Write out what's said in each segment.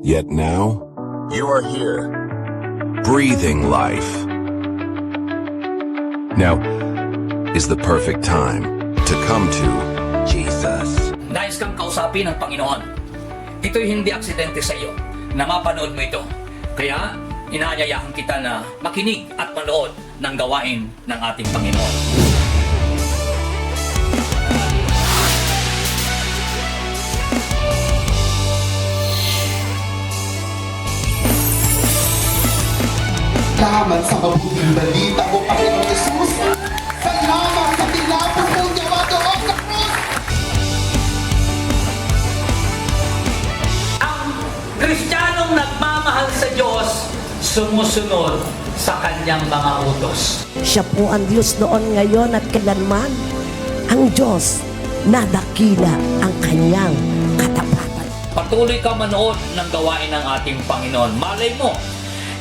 Yet now, you are here, breathing life. Now is the perfect time to come to Jesus. Nais kang kausapin ng Panginoon. Ito'y hindi aksidente sa iyo na mapanood mo ito. Kaya, inaanyayahan kita na makinig at manood ng gawain ng ating Panginoon. Salamat sa mabuting balita mo, Panginoon Jesus. Salamat sa tinapos mong gawa doon sa krus. Ang Kristiyanong nagmamahal sa Diyos, sumusunod sa kanyang mga utos. Siya po ang Diyos noon, ngayon at kailanman. Ang Diyos na dakila ang kanyang katapatan. Patuloy ka manood ng gawain ng ating Panginoon. Malay mo,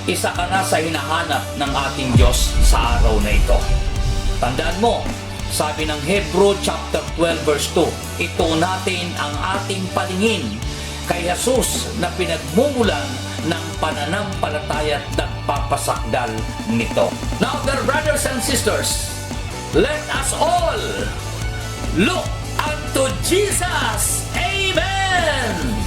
isa ka na sa hinahanap ng ating Diyos sa araw na ito. Tandaan mo, sabi ng Hebrew chapter 12 verse 2, ito natin ang ating paningin kay Jesus na pinagmumulan ng pananampalataya at nagpapasakdal nito. Now, dear brothers and sisters, let us all look unto Jesus. Amen!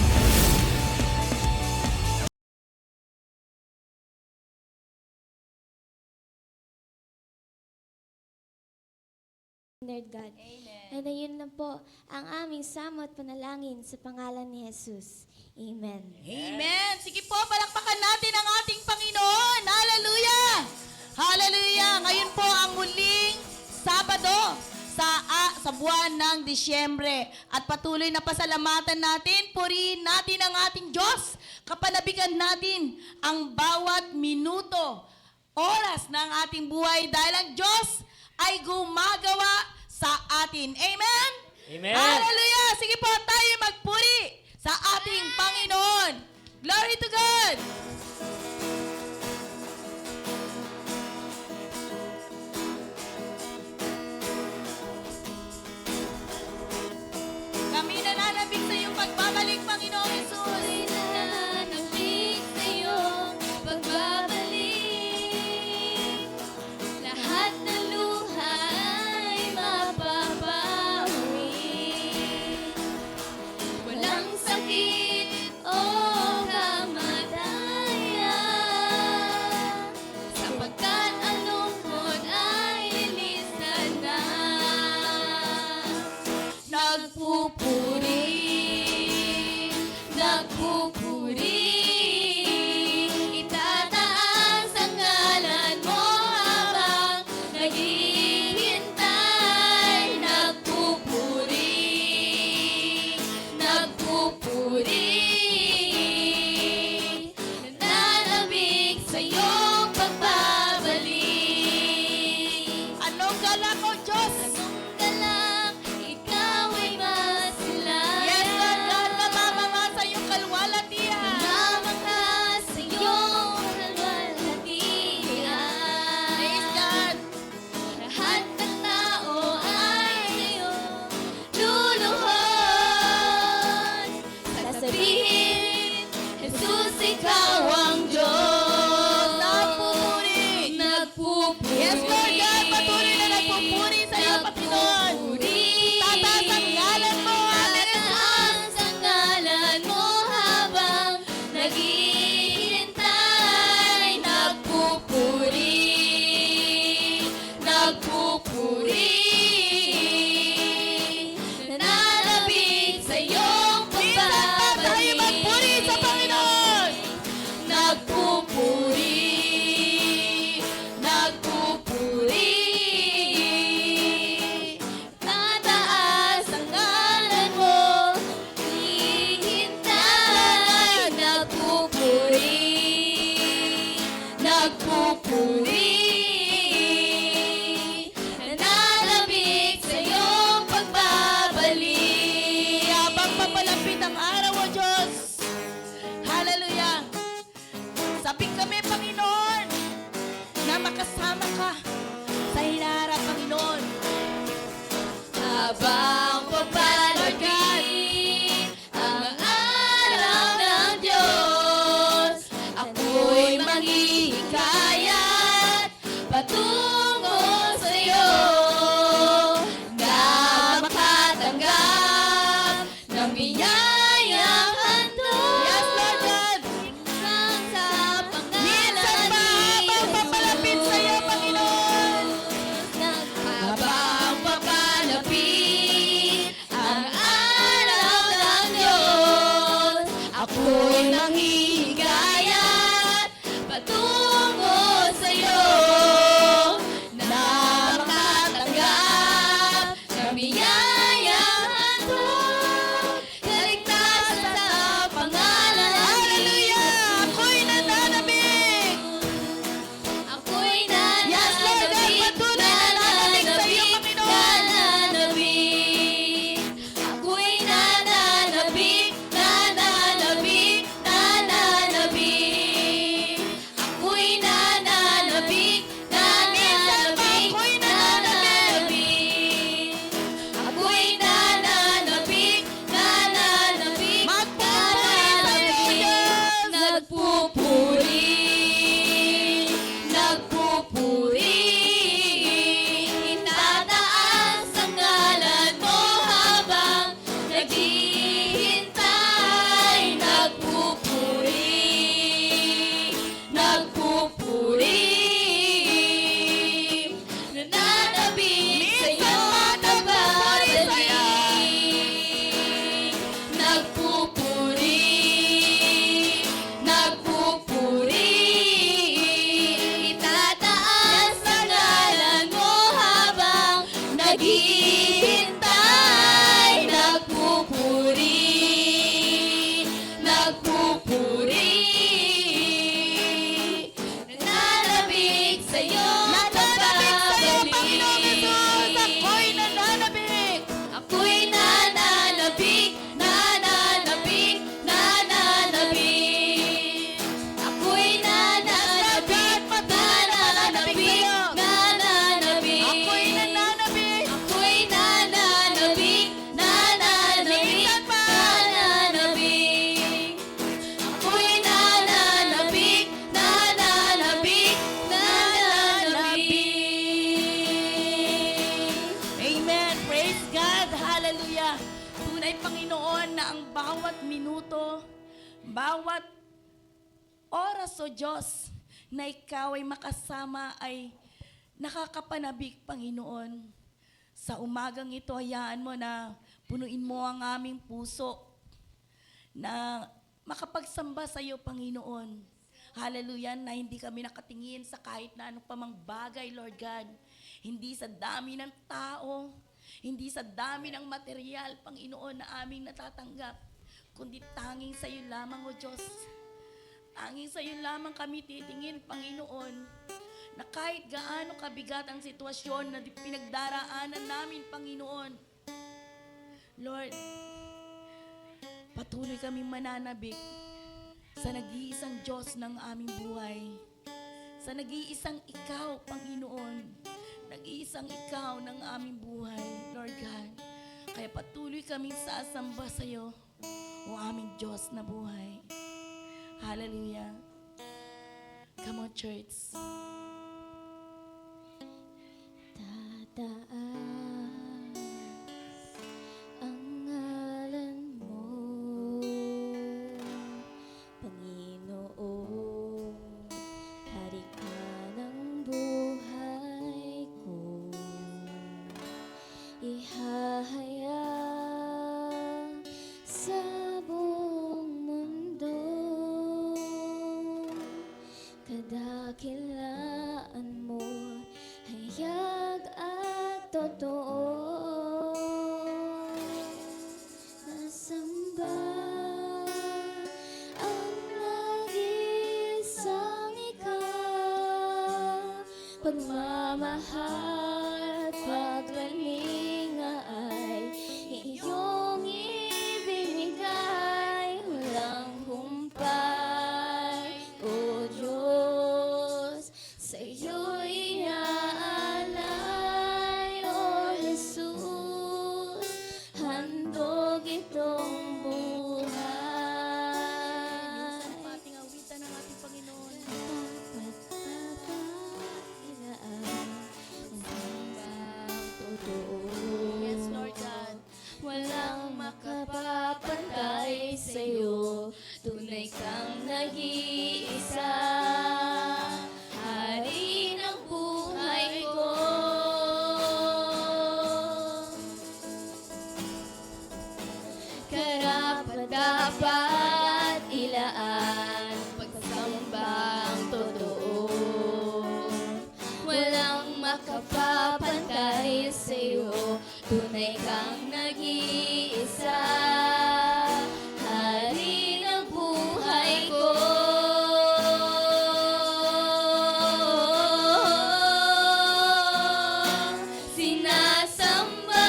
Lord God. Amen. And ayun lang po ang aming samo at panalangin sa pangalan ni Jesus. Amen. Amen. Sige po, palakpakan natin ang ating Panginoon. Hallelujah! Hallelujah! Ngayon po ang muling Sabado sa buwan ng Disyembre. At patuloy na pasalamatan natin, purihin natin ang ating Diyos. Kapanabigan natin ang bawat minuto, oras ng ating buhay dahil ang Diyos ay gumagawa sa atin. Amen? Amen. Hallelujah! Sige po, tayo magpuri sa ating Panginoon. Glory to God! Kami nananabik sa iyong pagbabalik, Panginoon Jesus. Nananabik sa iyong pagbabalik. Lahat ng luha ay mapapawi. Walang sakit o kamatayan, sapagkat ang lungkot ay lilisan na. Nagpupuri, itataas ang ngalan mo habang naghihintay. Nagpupuri, nananabik sa iyong pagbabalik. Anong galak, O Diyos? Anong galak, ikaw ay masilayan. Yes, Lord God, namamanga sa iyong kalwalatian. Namamanga sa iyong kalwalhatian. Praise God. Lahat ng tao ay iyong luluhod. Sasabihin, Jesus, ikaw ang Diyos. Nagpupuri. Yes, Lord God, patuloy na nagpupuri sa iyo, Panginoon. Tataas ang ngalan mo, Tataas ang ngalan mo habang naghihintay. Nananabik sa iyong pagbabalik. tayo magpuri sa Panginoon. Tataas ang ngalan mo, hihintay. Nananabik sa iyong pagbabalik. Habang papalapit ang araw, O Diyos. Hallelujah. Sabing kami, Panginoon, na makasama ka sa hinaharap, Panginoon. Habang papalapit ang araw ng Diyos. bawat minuto, bawat oras, O Diyos, na Ikaw ay makasama ay nakakapanabik, Panginoon. Sa umagang ito, hayaan mo na punuin mo ang aming puso na makapagsamba sa iyo, Panginoon. Hallelujah, na hindi kami nakatingin sa kahit na anong pamang bagay, Lord God. Hindi sa dami ng tao, hindi sa dami ng material, Panginoon, na aming natatanggap, kundi tanging sa iyo lamang, O Diyos. Tanging sa iyo lamang kami titingin, Panginoon, na kahit gaano kabigat ang sitwasyon na pinagdaraanan namin, Panginoon, Lord, patuloy kaming mananabik sa nag-iisang Diyos ng aming buhay. Sa nag-iisang Ikaw, Panginoon. Nag-iisang Ikaw ng aming buhay, Lord God. Kaya patuloy kaming sasamba sa iyo, o aming Diyos na buhay. Hallelujah. Come on, church. Tataas ang ngalan mo, Panginoon, Hari ka ng buhay ko, ihahayag sa buong mundo, kadakilaan mo, hayag at totoo. Nasamba ang nag-iisang Ikaw, pagmamahal, paggaling ay iyong ibinigay, walang humpay, O Diyos, sa iyo'y inaalay, O Jesus, handog itong buhay. Ating awitan ng ating Panginoon. Dapat ilaan ang hanggang totoo. Yes, Lord God. Walang makapapantay sa'yo, tunay kang nag-iisa, Hari ng buhay ko. Karapat-dapat ilaan, pagsambang totoo. Walang makapapantay sa'yo, tunay kang nag-iisa, Hari ng buhay ko. Sinasamba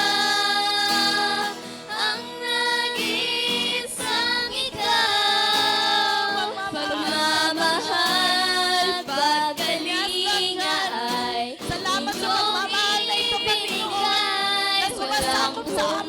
ang nag-iisang Ikaw, pagmamahal, paggaling ay Salamat sa pagmamahal na ito, Panginoon, na sumasakop sa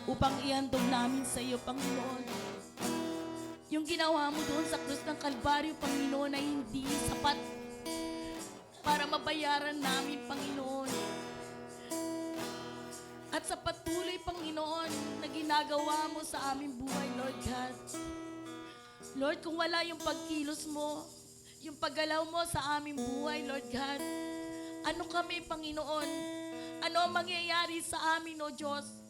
upang ihandog namin sa iyo, Panginoon. Yung ginawa mo doon sa krus ng Kalbaryo, Panginoon, ay hindi sapat para mabayaran namin, Panginoon. At sa patuloy, Panginoon, na ginagawa mo sa aming buhay, Lord God. Lord, kung wala yung pagkilos mo, yung paggalaw mo sa aming buhay, Lord God, ano kami, Panginoon? Ano ang mangyayari sa amin, O Diyos?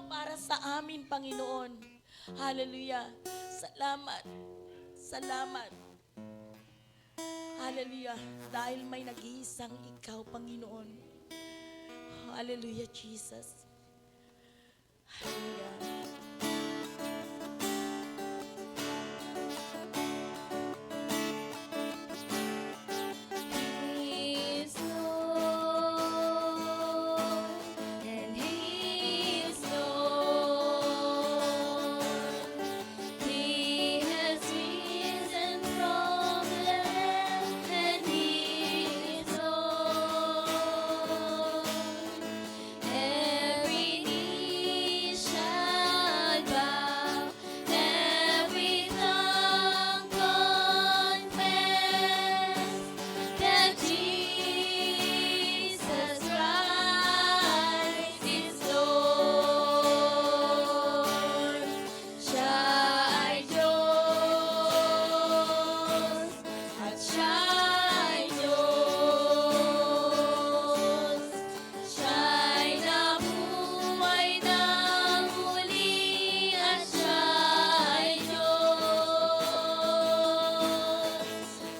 Para sa amin, Panginoon. Hallelujah. Salamat. Salamat. Hallelujah. Dahil may nag-iisang ikaw, Panginoon. Hallelujah, Jesus. Hallelujah. He is Lord, and He is Lord. He has risen from the dead, and He is Lord. Every knee shall bow, every tongue confess that Jesus Christ is Lord. Shine Diyos at shine Diyos. Shine na buhay ng muli at shine Diyos.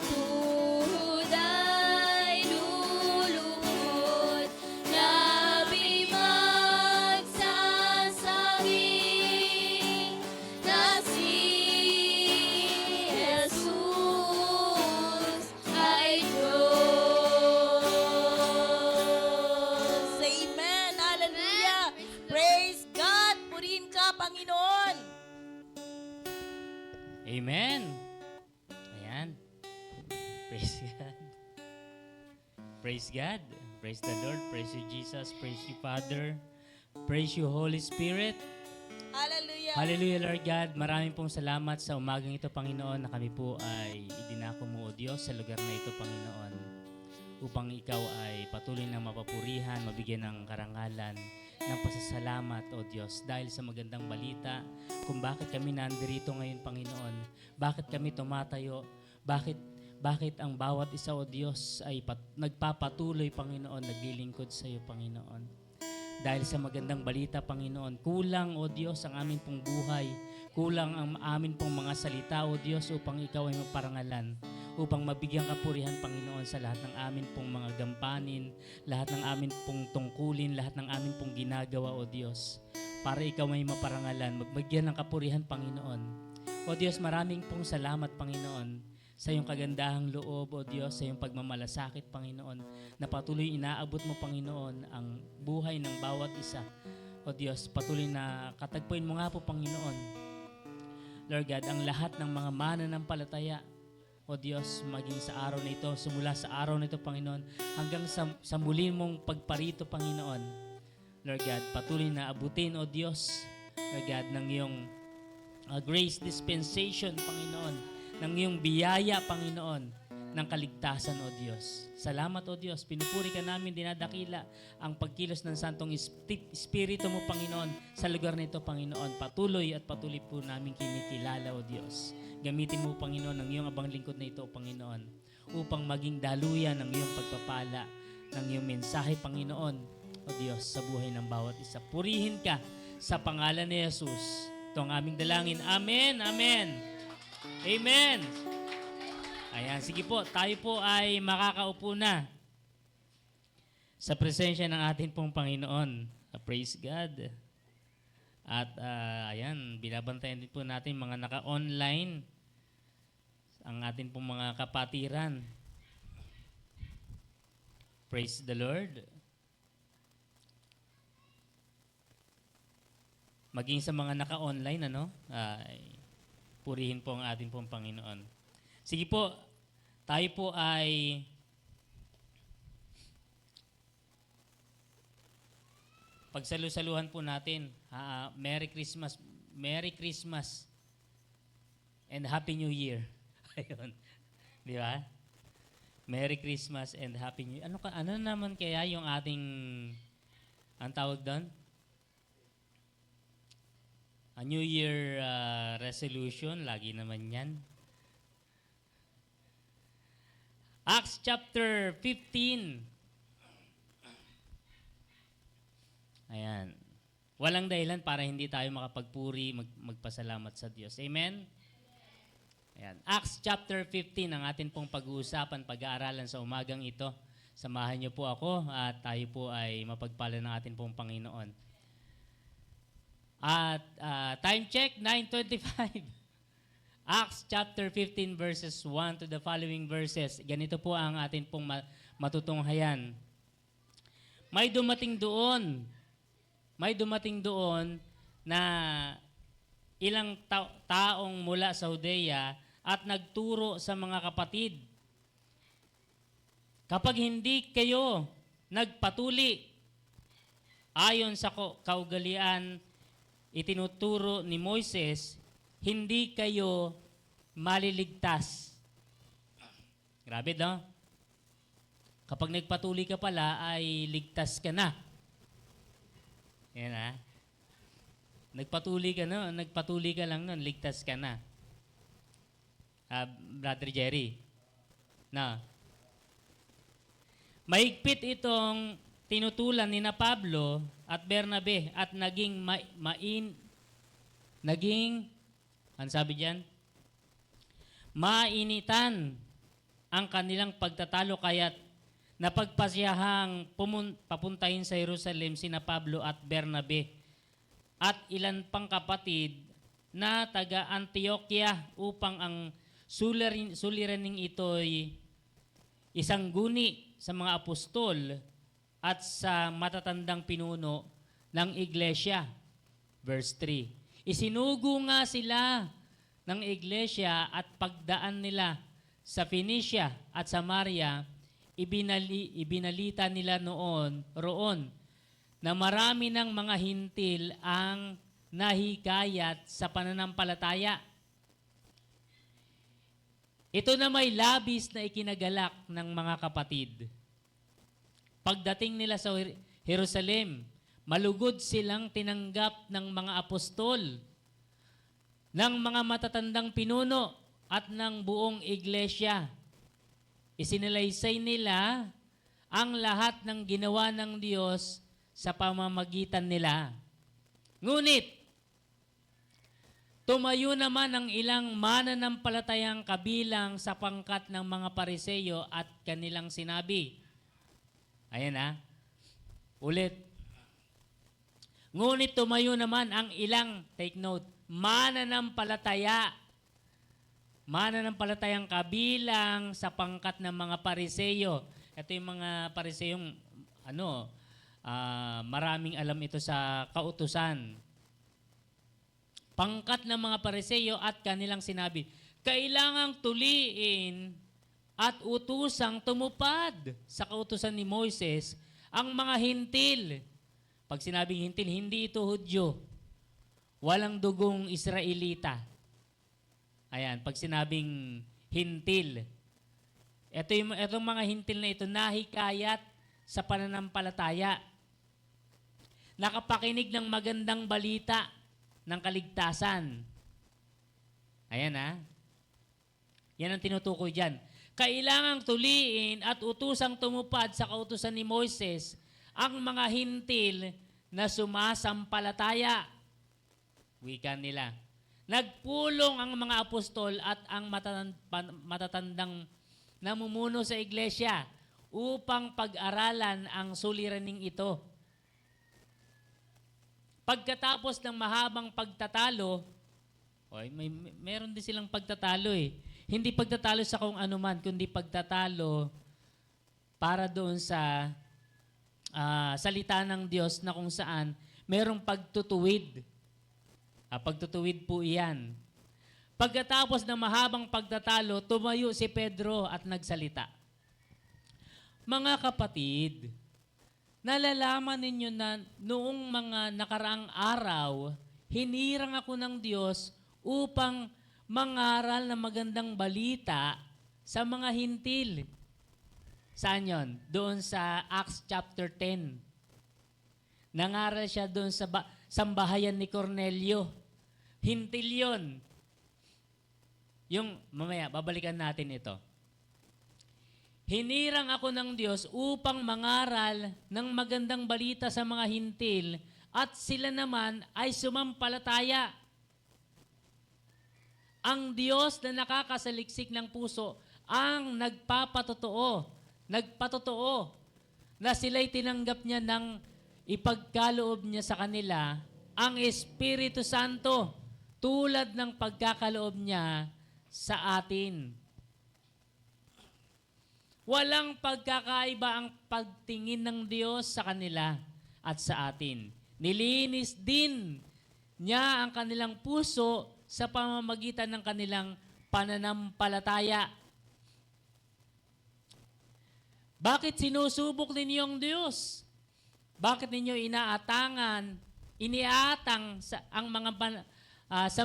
Tuhod ay lulubog, labi magsasabing na si Jesus ay Diyos. Amen. Hallelujah. Praise God. Purihin ka, Panginoon. Amen. Ayan. Praise God. Praise God. Praise the Lord. Praise you, Jesus. Praise you, Father. Praise you, Holy Spirit. Hallelujah. Hallelujah, Lord God. Maraming pong salamat sa umagang ito, Panginoon, na kami po ay idinako mo, O Diyos, sa lugar na ito, Panginoon, upang ikaw ay patuloy na mapapurihan, mabigyan ng karangalan, ng pasasalamat, O Diyos, dahil sa magandang balita kung bakit kami nandirito ngayon, Panginoon, bakit kami tumatayo, bakit ang bawat isa, O Diyos, ay nagpapatuloy, Panginoon, naglilingkod sa iyo, Panginoon. Dahil sa magandang balita, Panginoon, kulang, O Diyos, ang amin pong buhay, kulang ang amin pong mga salita, O Diyos, upang ikaw ay maparangalan, upang mabigyan kapurihan, Panginoon, sa lahat ng amin pong mga gampanin, lahat ng amin pong tungkulin, lahat ng amin pong ginagawa, O Diyos, para ikaw ay maparangalan, magbigyan ng kapurihan, Panginoon. O Diyos, maraming pong salamat, Panginoon, sa iyong kagandahang loob, O Diyos, sa iyong pagmamalasakit, Panginoon, na patuloy inaabot mo, Panginoon, ang buhay ng bawat isa. O Diyos, patuloy na katagpuin mo nga po, Panginoon, Lord God, ang lahat ng mga mananampalataya, O Diyos, maging sa araw na ito, simula sa araw na ito, Panginoon, hanggang sa muli mong pagparito, Panginoon. Lord God, patuloy na abutin, O Diyos, Lord God, ng iyong grace dispensation, Panginoon, ng iyong biyaya, Panginoon, ng kaligtasan, O Diyos. Salamat, O Diyos. Pinupuri ka namin, dinadakila ang pagkilos ng Santong Espiritu mo, Panginoon, sa lugar na ito, Panginoon. Patuloy at patuloy po namin kinikilala, O Diyos. Gamitin mo, Panginoon, ang iyong abang lingkod na ito, Panginoon, upang maging daluyan ng iyong pagpapala, ng iyong mensahe, Panginoon, O Diyos, sa buhay ng bawat isa. Purihin ka sa pangalan ni Jesus. Ito ang aming dalangin. Amen, amen. Amen. Ayan, sige po, tayo po ay makakaupo na sa presensya ng ating pong Panginoon. Praise God. At ayan, binabantayan din po natin mga naka-online, ang ating pong mga kapatiran. Praise the Lord. Maging sa mga naka-online, ay purihin po ang ating pong Panginoon. Sige po, tayo po ay pagsalu-saluhan po natin. Merry Christmas. Merry Christmas and Happy New Year. Ayun. Di ba? Merry Christmas and Happy New Year. Ano naman kaya yung ating, ang tawag doon? A New Year resolution. Lagi naman yan. Acts chapter 15. Ayan. Walang dahilan para hindi tayo makapagpuri, magpasalamat sa Diyos. Amen? Ayan. Acts chapter 15 ang atin pong pag-uusapan, pag-aaralan sa umagang ito. Samahan niyo po ako at tayo po ay mapagpala ng atin pong Panginoon. At time check, 9:25. Acts chapter 15 verses 1 to the following verses. Ganito po ang atin pong matutunghayan. May dumating doon na ilang taong mula sa Judea at nagturo sa mga kapatid. Kapag hindi kayo nagpatuli ayon sa kaugalian itinuturo ni Moises, hindi kayo maliligtas. Grabe, no? Kapag nagpatuli ka pala, ay ligtas ka na. Yan, ha? Nagpatuli ka lang nun, ligtas ka na. Brother Jerry. Na. Mahigpit itong tinutulan ni na Pablo at Bernabe at naging ano sabi diyan? Mainitan ang kanilang pagtatalo kaya't napagpasyahang papuntahin sa Jerusalem sina Pablo at Bernabe at ilan pang kapatid na taga Antioquia upang ang suliraning ito'y isang guni sa mga apostol at sa matatandang pinuno ng iglesia. Verse 3. Isinugo nga sila ng iglesia at pagdaan nila sa Phoenicia at Samaria, ibinalita nila roon na marami ng mga hintil ang nahikayat sa pananampalataya. Ito na may labis na ikinagalak ng mga kapatid. Pagdating nila sa Jerusalem, malugod silang tinanggap ng mga apostol, ng mga matatandang pinuno at ng buong iglesia. Isinalaysay nila ang lahat ng ginawa ng Diyos sa pamamagitan nila. Ngunit, tumayo naman ang ilang mananampalatayang kabilang sa pangkat ng mga Pariseyo at kanilang sinabi. Ayan ha. Ulit. Ngunit tumayo naman ang ilang, take note, mananampalatayang kabilang sa pangkat ng mga Pariseyo. Ito yung mga Pariseyong, maraming alam ito sa kautusan. Pangkat ng mga Pariseyo at kanilang sinabi, kailangang tuliin at utusang tumupad sa kautusan ni Moises ang mga hintil. Pag sinabing hintil, hindi ito Hudyo. Walang dugong Israelita. Ayan, pag sinabing hintil, itong mga hintil na ito, nahikayat sa pananampalataya. Nakapakinig ng magandang balita ng kaligtasan. Ayan ha. Yan ang tinutukoy dyan. Kailangang tuliin at utusang tumupad sa kautusan ni Moises ang mga hintil na sumasampalataya. Wika nila. Nagpulong ang mga apostol at ang matatandang namumuno sa iglesia upang pag-aralan ang suliraning ito. Pagkatapos ng mahabang pagtatalo, meron din silang pagtatalo eh. Hindi pagtatalo sa kung ano man, kundi pagtatalo para doon sa salita ng Diyos na kung saan merong pagtutuwid. Pagtutuwid po iyan. Pagkatapos ng mahabang pagtatalo, tumayo si Pedro at nagsalita. Mga kapatid, nalalaman ninyo na noong mga nakaraang araw, hinirang ako ng Diyos upang mangaral ng magandang balita sa mga hintil. Saan yun? Doon sa Acts chapter 10. Nangaral siya doon sa sambahayan ni Cornelio. Hintil yun. Mamaya, babalikan natin ito. Hinirang ako ng Diyos upang mangaral ng magandang balita sa mga hintil at sila naman ay sumampalataya. Ang Diyos na nakakasaliksik ng puso ang nagpatotoo na sila'y tinanggap niya ng ipagkaloob niya sa kanila ang Espiritu Santo tulad ng pagkakaloob niya sa atin. Walang pagkakaiba ang pagtingin ng Diyos sa kanila at sa atin. Nilinis din niya ang kanilang puso sa pamamagitan ng kanilang pananampalataya. Bakit sinusubok ninyo ang Diyos? Bakit ninyo iniatang sa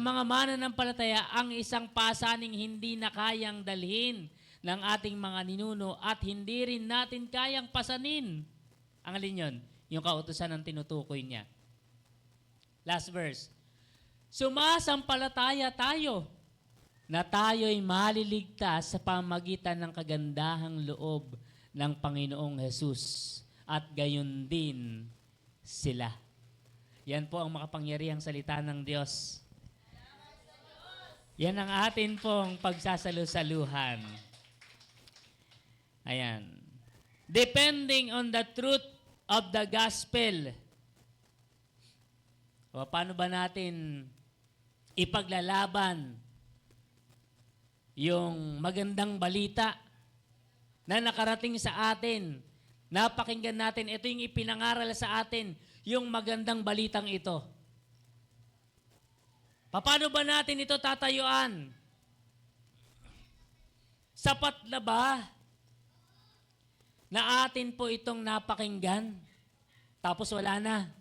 mga mananampalataya ang isang pasaning hindi na kayang dalhin ng ating mga ninuno at hindi rin natin kayang pasanin? Ang alin yun? Yung kautusan ng tinutukoy niya. Last verse. Sumasampalataya tayo na tayo'y maliligtas sa pamagitan ng kagandahang loob ng Panginoong Jesus at gayon din sila. Yan po ang makapangyarihang salita ng Diyos. Yan ang atin pong pagsasalu-saluhan. Ayan. Depending on the truth of the gospel. O paano ba natin ipaglalaban yung magandang balita na nakarating sa atin? Napakinggan natin, ito yung ipinangaral sa atin, yung magandang balitang ito. Paano ba natin ito tatayuan? Sapat na ba na atin po itong napakinggan? Tapos wala na.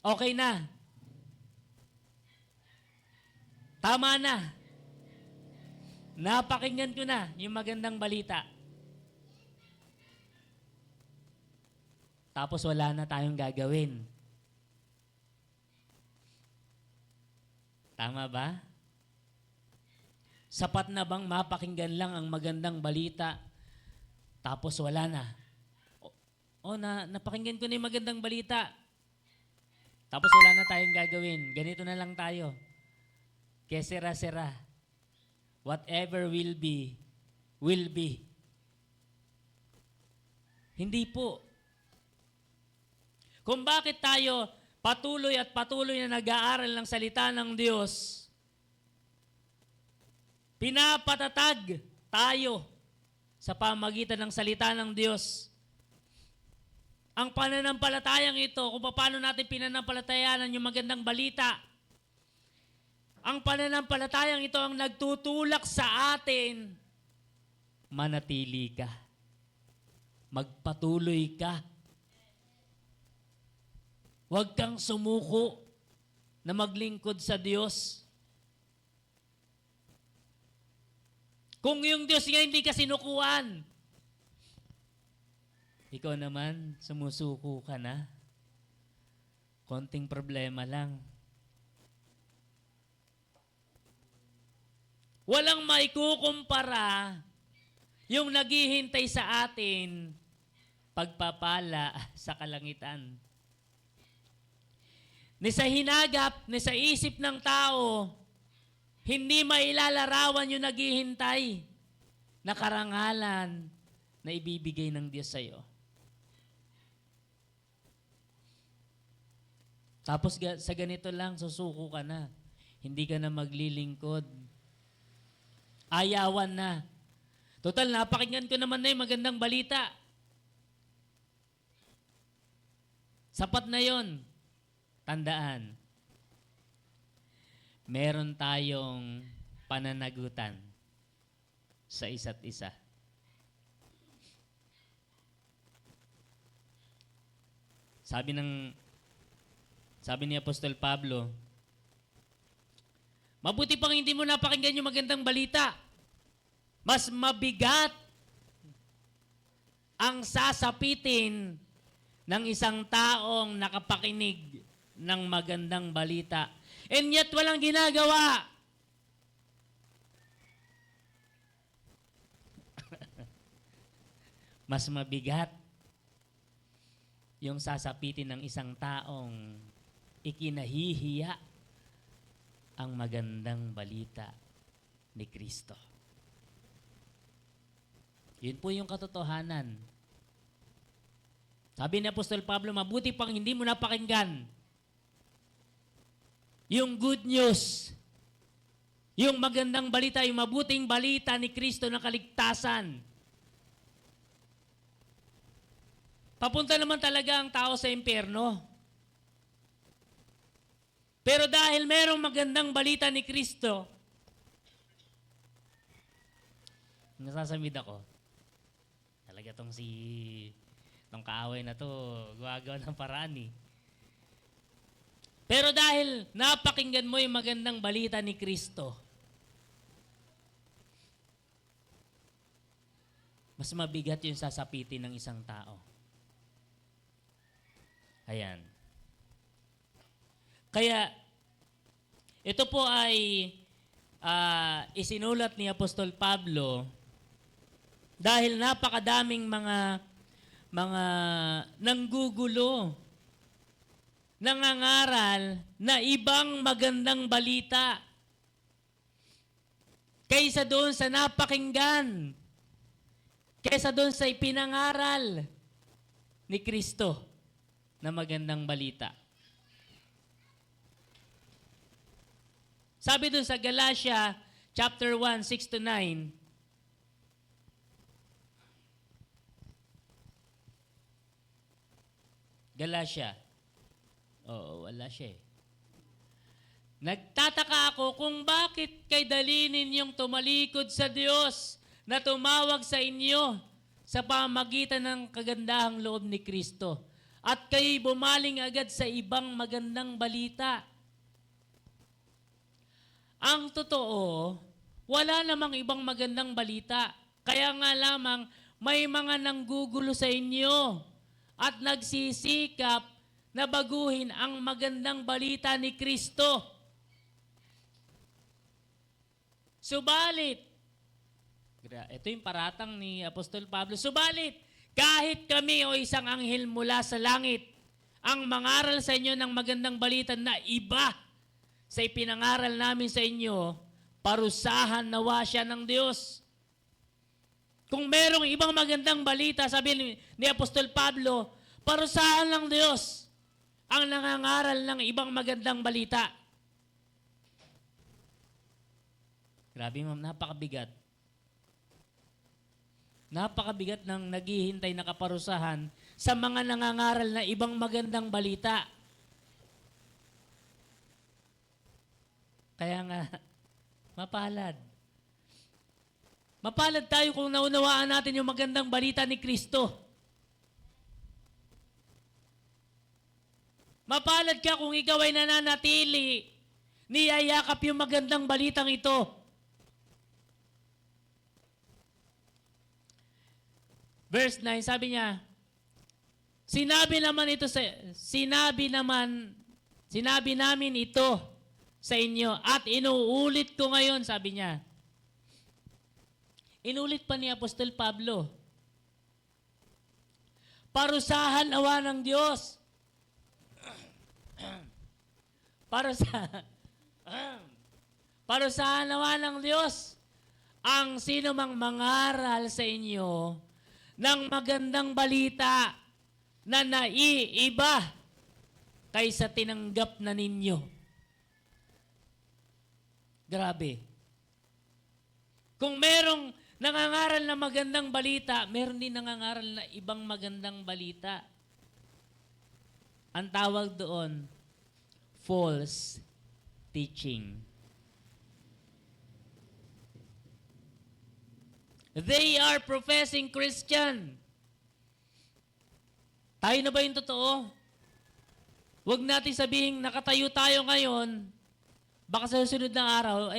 Okay na. Tama na. Napakinggan ko na yung magandang balita. Tapos wala na tayong gagawin. Tama ba? Sapat na bang mapakinggan lang ang magandang balita, tapos wala na? Napakinggan ko na yung magandang balita, tapos wala na tayong gagawin. Ganito na lang tayo. Que sera. Whatever will be, will be. Hindi po. Kung bakit tayo patuloy at patuloy na nag-aaral ng salita ng Diyos, pinapatatag tayo sa pamagitan ng salita ng Diyos. Ang pananampalatayang ito, kung paano natin pinanampalatayanan yung magandang balita, ang pananampalatayang ito ang nagtutulak sa atin, manatili ka. Magpatuloy ka. Huwag kang sumuko na maglingkod sa Diyos. Kung yung Diyos nga hindi ka sinukuan, ikaw naman, sumusuko ka na. Konting problema lang. Walang maikukumpara yung naghihintay sa atin pagpapala sa kalangitan. ni sa hinagap, ni sa isip ng tao, hindi mailalarawan yung naghihintay na karangalan na ibibigay ng Diyos sa iyo. Tapos sa ganito lang, susuko ka na. Hindi ka na maglilingkod. Ayawan na. Total, napakinggan ko naman na yung magandang balita. Sapat na yon. Tandaan, meron tayong pananagutan sa isa't isa. Sabi ni Apostol Pablo, mabuti pang hindi mo napakinggan yung magandang balita. Mas mabigat ang sasapitin ng isang taong nakapakinig ng magandang balita. And yet, walang ginagawa. Mas mabigat yung sasapitin ng isang taong ikinahihiya ang magandang balita ni Kristo. Yun po yung katotohanan. Sabi ni Apostol Pablo, mabuti pang hindi mo napakinggan yung good news, yung magandang balita, yung mabuting balita ni Kristo na kaligtasan. Papunta naman talaga ang tao sa impyerno. Pero dahil merong magandang balita ni Kristo, nasasamid ako. Talaga tong kaaway na to, gumagawa ng paraan eh. Pero dahil napakinggan mo yung magandang balita ni Kristo, mas mabigat yung sasapitin ng isang tao. Ayan. Kaya, ito po ay isinulat ni Apostol Pablo dahil napakadaming mga nanggugulo, nangangaral na ibang magandang balita kaysa doon sa napakinggan, kaysa doon sa ipinangaral ni Kristo na magandang balita. Sabi doon sa Galatia chapter 1, 6-9, Galatia. Oo, wala siya eh. Nagtataka ako kung bakit kay dalinin yung tumalikod sa Diyos na tumawag sa inyo sa pamagitan ng kagandahang loob ni Kristo. At kayo'y bumaling agad sa ibang magandang balita. Ang totoo, wala namang ibang magandang balita. Kaya nga lamang may mga nanggugulo sa inyo at nagsisikap na baguhin ang magandang balita ni Kristo. Subalit, ito yung paratang ni Apostol Pablo, subalit, kahit kami o isang anghel mula sa langit, ang mangaral sa inyo ng magandang balita na iba sa ipinangaral namin sa inyo, parusahan nawa siya ng Diyos. Kung merong ibang magandang balita, sabi ni Apostol Pablo, parusahan ng Diyos ang nangangaral ng ibang magandang balita. Grabe ma'am, napakabigat. Napakabigat ng naghihintay na kaparusahan sa mga nangangaral na ibang magandang balita. Kaya nga, mapalad. Mapalad tayo kung naunawaan natin yung magandang balita ni Kristo. Mapalad ka kung ikaw ay nananatili, niyayakap yung magandang balitang ito. Verse 9, sabi niya, sinabi namin ito sa inyo at inuulit ko ngayon, sabi niya. Inulit pa ni Apostol Pablo. Parusahan awa ng Diyos para sa para sa nawa ng Diyos ang sino mang mangaral sa inyo ng magandang balita na naiiba kaysa tinanggap na ninyo. Grabe. Kung merong nangangaral na magandang balita, meron din nangangaral na ibang magandang balita. Ang tawag doon, false teaching. They are professing Christian. Tayo na ba yung totoo? Huwag natin sabihin nakatayo tayo ngayon, baka sa susunod na araw,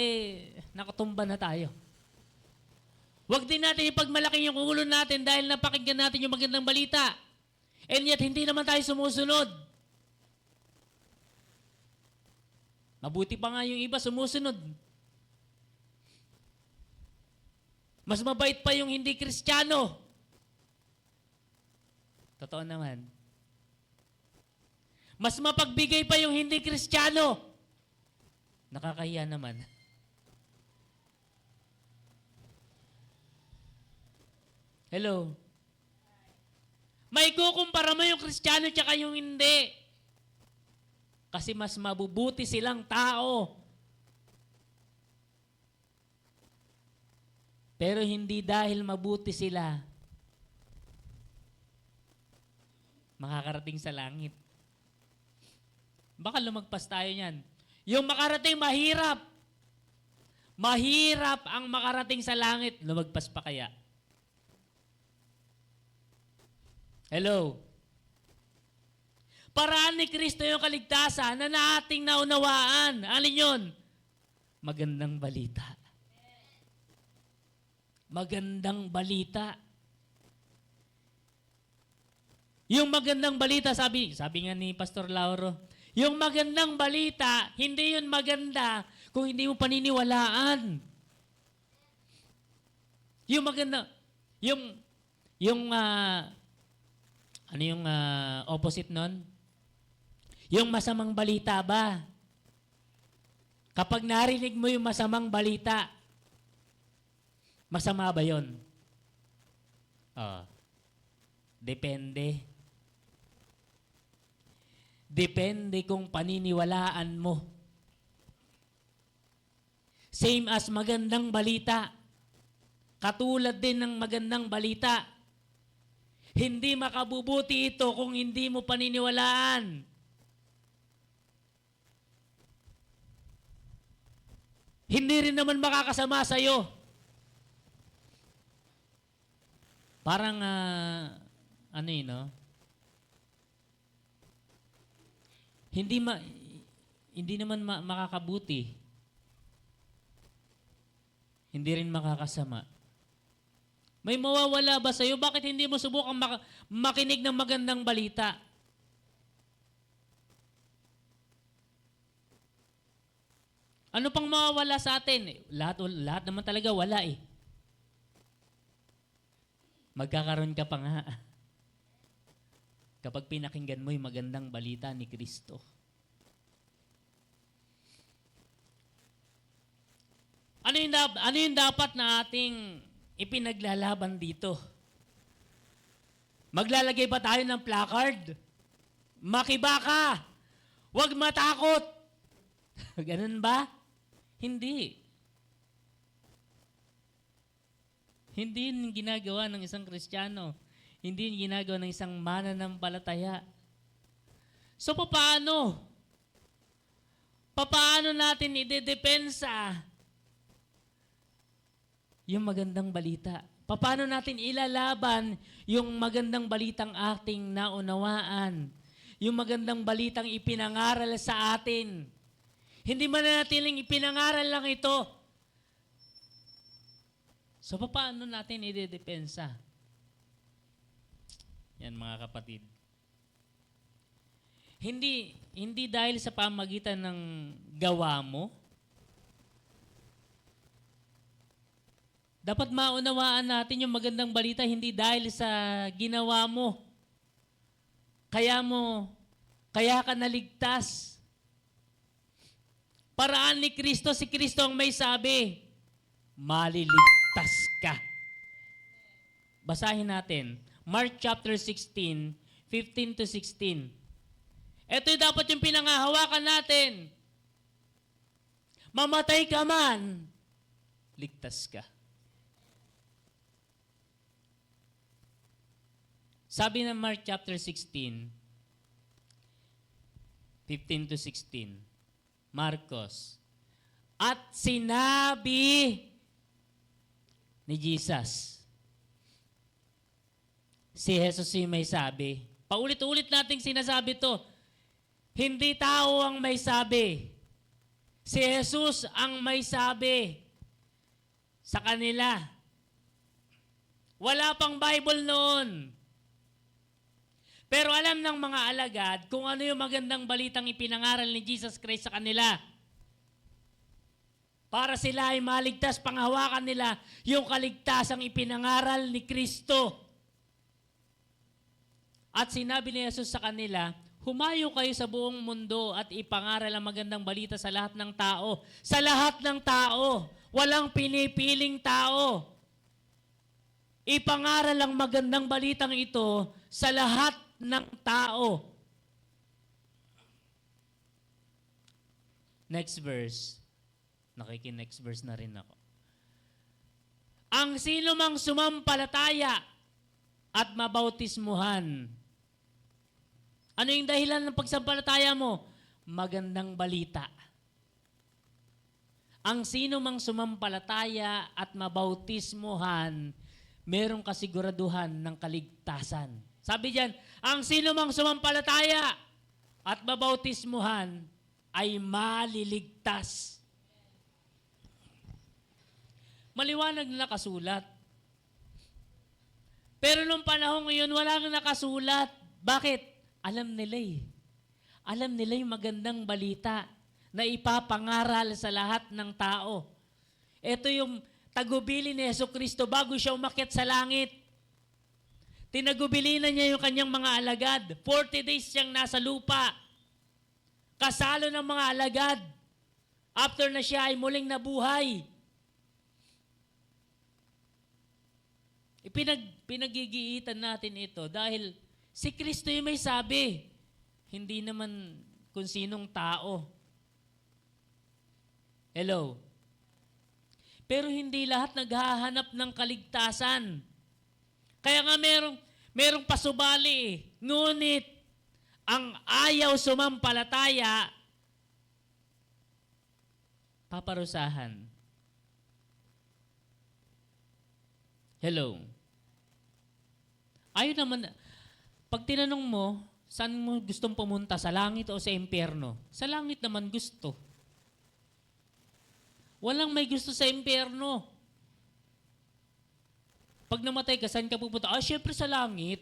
nakatumba na tayo. Huwag din natin ipagmalaki yung ulo natin dahil napakinggan natin yung magandang balita. And yet, hindi naman tayo sumusunod. Mabuti pa nga yung iba sumusunod. Mas mabait pa yung hindi Kristiyano. Totoo naman. Mas mapagbigay pa yung hindi Kristiyano. Nakakahiya naman. Hello? May kukumpara mo yung Kristiyano tsaka yung hindi. Kasi mas mabubuti silang tao. Pero hindi dahil mabuti sila, makakarating sa langit. Baka lumagpas tayo niyan. Yung makarating mahirap. Mahirap ang makarating sa langit. Lumagpas pa kaya? Hello? Paraan ni Kristo yung kaligtasan na nating naunawaan. Alin yun? Magandang balita. Magandang balita. Yung magandang balita, sabi nga ni Pastor Lauro, yung magandang balita, hindi yun maganda kung hindi mo paniniwalaan. Yung maganda, ano yung opposite nun? Yung masamang balita ba? Kapag narinig mo yung masamang balita, masama ba yun? Depende. Depende kung paniniwalaan mo. Same as magandang balita. Katulad din ng magandang balita. Hindi makabubuti ito kung hindi mo paniniwalaan. Hindi rin naman makakasama sa'yo. Parang, hindi naman makakabuti. Hindi rin makakasama. May mawawala ba sa'yo? Bakit hindi mo subukang makinig ng magandang balita? Ano pang mawawala sa atin? Lahat naman talaga wala eh. Magkakaroon ka pa nga. Kapag pinakinggan mo yung magandang balita ni Kristo. Ano yung dapat na ating ipinaglalaban dito? Maglalagay ba tayo ng placard? Makibaka! Huwag matakot! Ganun ba? Hindi. Hindi yun ginagawa ng isang Kristiyano. Hindi yun ginagawa ng isang mananampalataya. So, paano? Paano natin idedepensa yung magandang balita? Paano natin ilalaban yung magandang balitang ating naunawaan? Yung magandang balitang ipinangaral sa atin? Hindi man natin ipinangaral lang ito. So, paano natin idedepensa? Yan mga kapatid. Hindi dahil sa pamagitan ng gawa mo. Dapat maunawaan natin yung magandang balita hindi dahil sa ginawa mo. Kaya ka naligtas. paraan ni Kristo, si Kristo ang may sabi, maliligtas ka. Basahin natin. Mark chapter 16, 15 to 16. Ito yung dapat yung pinangahawakan natin. Mamatay ka man, ligtas ka. Sabi ng Mark chapter 16, 15 to 16, Marcos, at sinabi ni Jesus, si Jesus yung may sabi. Paulit-ulit nating sinasabi to. Hindi tao ang may sabi. Si Jesus ang may sabi sa kanila. Wala pang Bible noon. Pero alam ng mga alagad kung ano yung magandang balitang ipinangaral ni Jesus Christ sa kanila. Para sila ay maligtas, panghawakan nila yung kaligtasang ipinangaral ni Kristo. At sinabi ni Jesus sa kanila, humayo kayo sa buong mundo at ipangaral ang magandang balita sa lahat ng tao. Sa lahat ng tao. Walang pinipiling tao. Ipangaral ang magandang balitang ito sa lahat ng tao. Next verse. Next verse na rin ako. Ang sino mang sumampalataya at mabautismuhan. Ano yung dahilan ng pagsampalataya mo? Magandang balita. Ang sino mang sumampalataya at mabautismuhan, merong kasiguraduhan ng kaligtasan. Sabi diyan, ang sino mang sumampalataya at mabautismuhan ay maliligtas. Maliwanag na nakasulat. Pero nung panahon ngayon, wala nang nakasulat. Bakit? Alam nila eh. Alam nila yung magandang balita na ipapangaral sa lahat ng tao. Ito yung tagubili ni Jesucristo bago siya umakyat sa langit. Tinagubili na niya yung kanyang mga alagad. 40 days siyang nasa lupa. Kasalo ng mga alagad. After na siya ay muling nabuhay. Pinagigiitan natin ito dahil si Kristo yung may sabi. Hindi naman kung sinong tao. Hello? Pero hindi lahat naghahanap ng kaligtasan. Kaya nga merong pasubali eh. Ngunit, ang ayaw sumampalataya, paparusahan. Hello? Ayaw naman, pag tinanong mo, saan mo gustong pumunta? Sa langit o sa impyerno? Sa langit naman gusto. Walang may gusto sa impyerno. Pag namatay ka, saan ka pupunta? Syempre sa langit.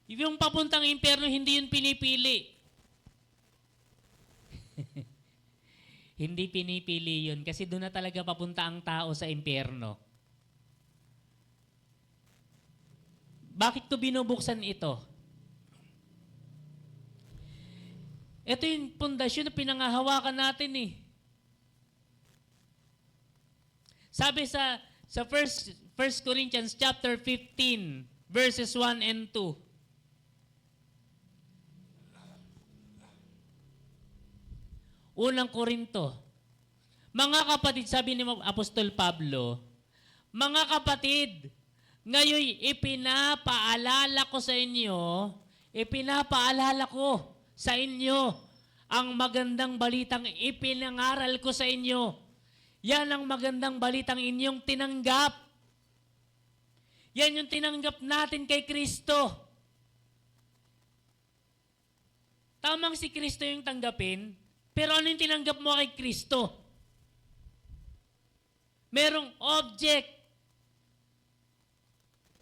Yung papuntang impyerno, hindi yun pinipili. Hindi pinipili yun kasi doon na talaga papunta ang tao sa impyerno. Bakit ko binubuksan ito? Ito yung pundasyon na pinangahawakan natin eh. Sabi sa 1 Corinthians chapter 15, verses 1 and 2. Unang Korinto. Mga kapatid, sabi ni Apostol Pablo, mga kapatid, ngayon ipinapaalala ko sa inyo ang magandang balitang ipinangaral ko sa inyo. Yan ang magandang balitang inyong tinanggap. Yan yung tinanggap natin kay Kristo. Tamang si Kristo yung tanggapin, pero ano yung tinanggap mo kay Kristo? Merong object.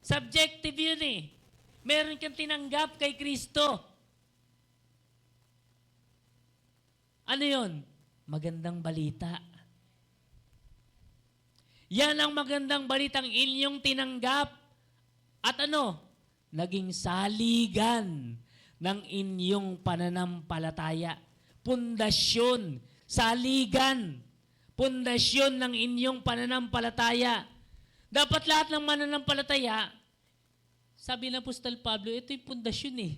Subjective yun eh. Meron kang tinanggap kay Kristo. Ano yun? Magandang balita. Yan ang magandang balitang inyong tinanggap. At ano? Naging saligan ng inyong pananampalataya. Pundasyon, saligan, pundasyon ng inyong pananampalataya. Dapat lahat ng mananampalataya, sabi ng Apostol Pablo, ito yung pundasyon eh.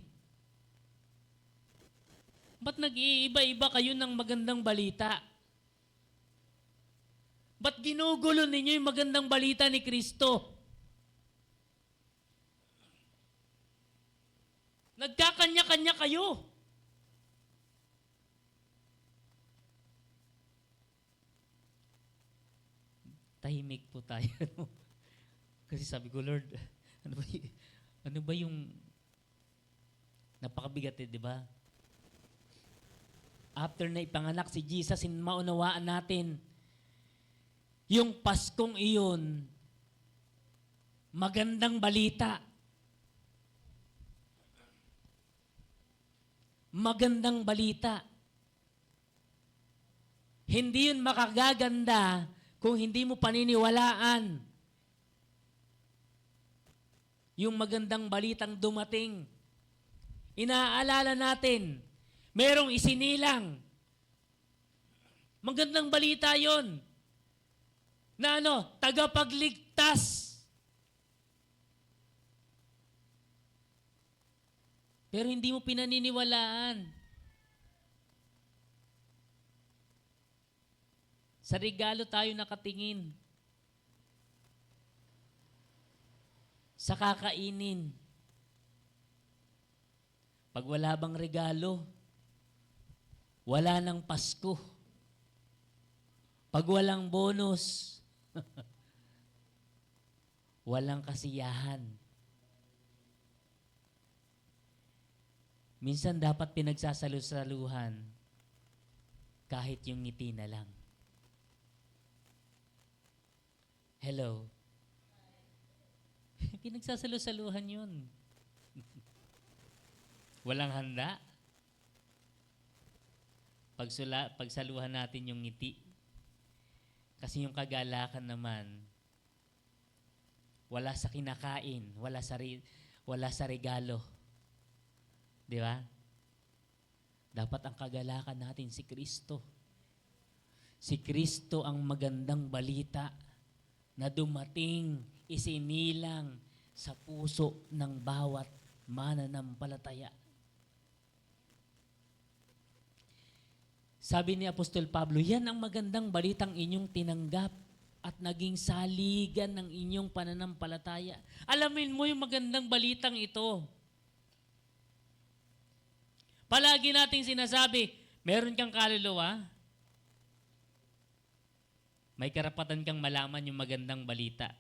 Ba't nag-iiba-iba kayo ng magandang balita? Ba't ginugulo ninyo yung magandang balita ni Kristo? Nagkakanya-kanya kayo. Tahimik po tayo. Kasi sabi ko, Lord, ano ba yung napakabigat di ba? After na ipanganak si Jesus, maunawaan natin, yung Paskong iyon, magandang balita. Magandang balita. Hindi yun makagaganda kung hindi mo paniniwalaan yung magandang balitang dumating. Inaalala natin, merong isinilang. Magandang balita yon na tagapagligtas. Pero hindi mo pinaniniwalaan. Sa regalo tayo nakatingin. Sa kakainin. Pag wala bang regalo, wala nang Pasko. Pag walang bonus, walang kasiyahan. Minsan dapat pinagsasalu-saluhan kahit yung ngiti na lang. Hello. Pinagsasalu-saluhan yun. Walang handa. Pagsaluhan natin yung ngiti. Kasi yung kagalakan naman, wala sa kinakain, wala sa regalo. Di ba? Dapat ang kagalakan natin si Kristo. Si Kristo ang magandang balita na dumating, isinilang sa puso ng bawat mananampalataya. Sabi ni Apostol Pablo, yan ang magandang balitang inyong tinanggap at naging saligan ng inyong pananampalataya. Alamin mo yung magandang balitang ito. Palagi nating sinasabi, meron kang kaluluwa, may karapatan kang malaman yung magandang balita.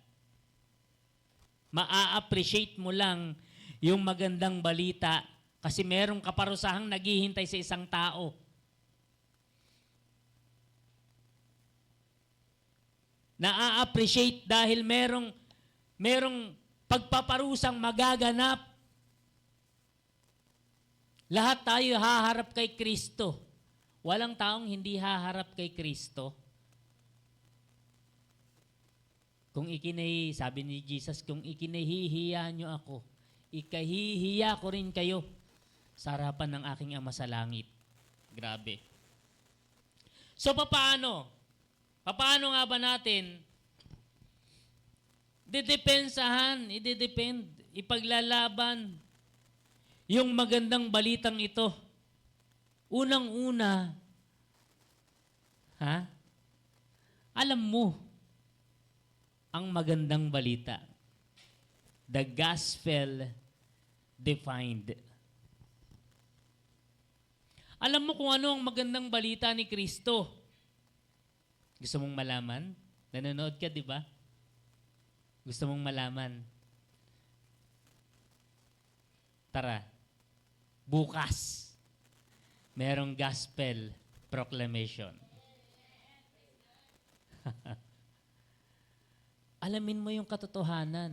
Maa-appreciate mo lang yung magandang balita kasi merong kaparusahang naghihintay sa isang tao. Na-appreciate dahil merong pagpaparusang magaganap. Lahat tayo haharap kay Kristo. Walang taong hindi haharap kay Kristo. Sabi ni Jesus, kung ikinahihiya nyo ako, ikahihiya ko rin kayo sa harapan ng aking Ama sa langit. Grabe. So, paano? Paano nga ba natin ipaglalaban yung magandang balitang ito? Unang-una, alam mo ang magandang balita. The gospel defined. Alam mo kung ano ang magandang balita ni Kristo. Gusto mong malaman? Nanonood ka, di ba? Gusto mong malaman? Tara, bukas, merong gospel proclamation. Alamin mo yung katotohanan.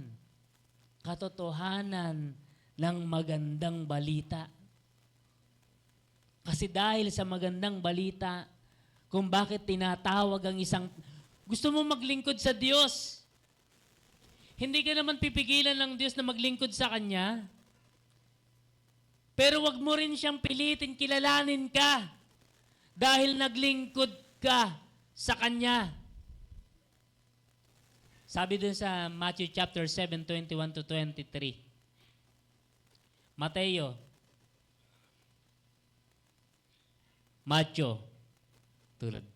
Katotohanan ng magandang balita. Kasi dahil sa magandang balita, kung bakit tinatawag ang isang, gusto mo maglingkod sa Diyos. Hindi ka naman pipigilan ng Diyos na maglingkod sa Kanya. Pero wag mo rin siyang pilitin kilalanin ka dahil naglingkod ka sa Kanya. Sabi dun sa Matthew chapter 7, 21 to 23. Mateo. Matthew. Tulad.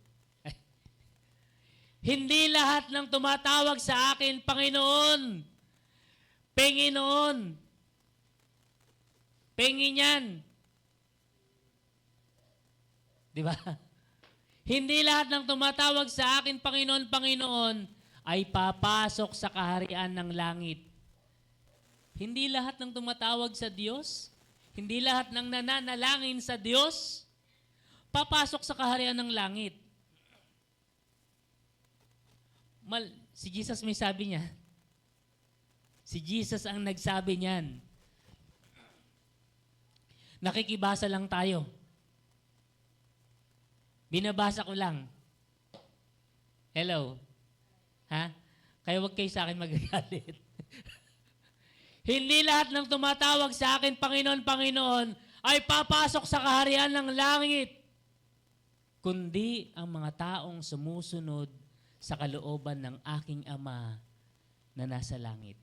Hindi lahat ng tumatawag sa akin, Panginoon. Panginoon. Pengin yan. Di ba? Hindi lahat ng tumatawag sa akin, Panginoon, Panginoon, ay papasok sa kaharian ng langit. Hindi lahat ng tumatawag sa Diyos, hindi lahat ng nananalangin sa Diyos, papasok sa kaharian ng langit. Si Jesus may sabi niya. Si Jesus ang nagsabi niyan. Nakikibasa lang tayo. Binabasa ko lang. Hello? Ha? Kaya wag kayo sa akin magagalit. Hindi lahat ng tumatawag sa akin, Panginoon, Panginoon, ay papasok sa kaharian ng langit, kundi ang mga taong sumusunod sa kalooban ng aking Ama na nasa langit.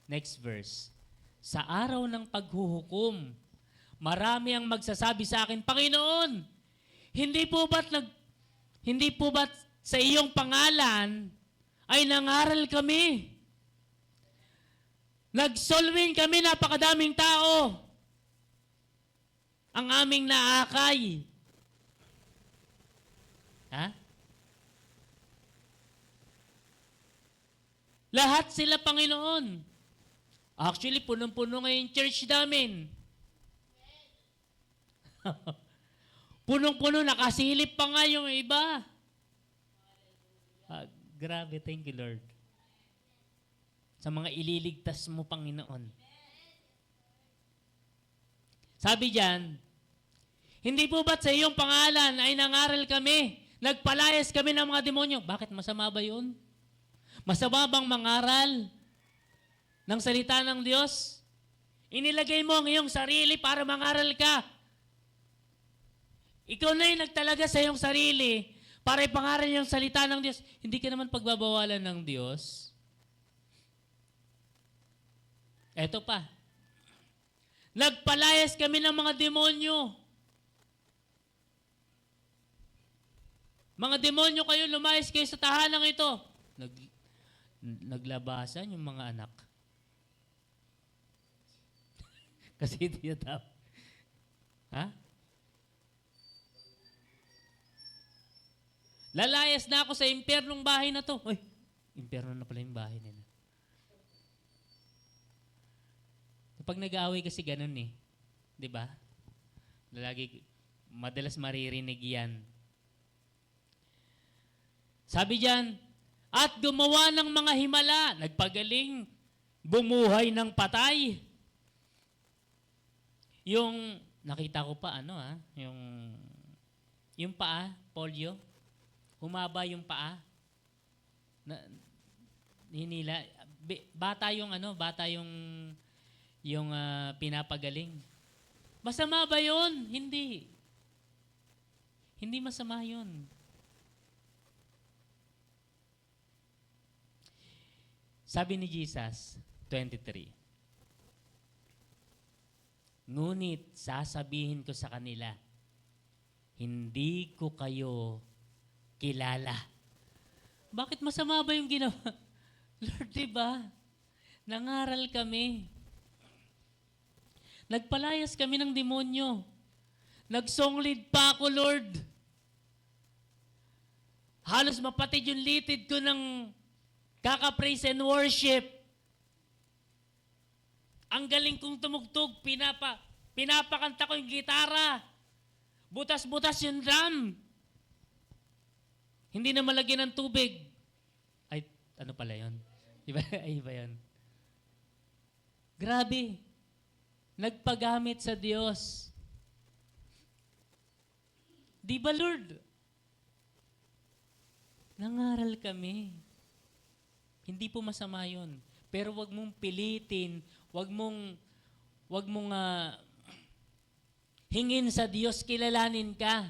Next verse. Sa araw ng paghuhukom, marami ang magsasabi sa akin, Panginoon, hindi po ba't sa iyong pangalan ay nangaral kami? Nagsolwin kami, napakadaming tao. Ang aming naakay. Ha? Lahat sila, Panginoon. Actually, punong-puno ngayon church namin. Punong-puno, nakasilip pa nga yung iba. Grabe, thank you, Lord. Sa mga ililigtas mo, Panginoon. Sabi diyan, hindi po ba't sa iyong pangalan ay nangaral kami? Nagpalayas kami ng mga demonyo. Bakit masama ba yun? Masama bang mangaral ng salita ng Diyos? Inilagay mo ang iyong sarili para mangaral ka. Ikaw na yung nagtalaga sa iyong sarili para ipangaral yung salita ng Diyos. Hindi ka naman pagbabawalan ng Diyos. Eto pa. Nagpalayas kami ng mga demonyo. Mga demonyo kayo, lumayas kayo sa tahanang ito. Naglabasan yung mga anak. Kasi hindi na tao. Ha? Lalayas na ako sa impyernong bahay na to. Uy, impyerno na pala yung bahay nila. Pag nag-aaway kasi ganun eh. Di ba? Madalas maririnig yan. Sabi diyan, at gumawa ng mga himala, nagpagaling, bumuhay ng patay. Yung, nakita ko pa, yung paa, polio, humaba yung paa, hinila, bata yung pinapagaling. Masama ba yun? Hindi. Hindi masama yun. Sabi ni Jesus, 23, ngunit sasabihin ko sa kanila, hindi ko kayo kilala. Bakit masama ba yung ginawa? Lord, diba? Nangaral kami. Nagpalayas kami ng demonyo. Nagsonglid pa ako, Lord. Halos mapatid yung litid ko ng kaka-praise and worship. Ang galing kong tumugtog, pinapakanta ko yung gitara. Butas-butas yung drum. Hindi na malagyan ng tubig. Ay, ano pala yun? Iba yun. Grabe. Nagpagamit sa Diyos. Di ba, Lord? Nangaral kami. Hindi po masama yun. Pero wag mong pilitin, wag mong hingin sa Diyos, kilalanin ka.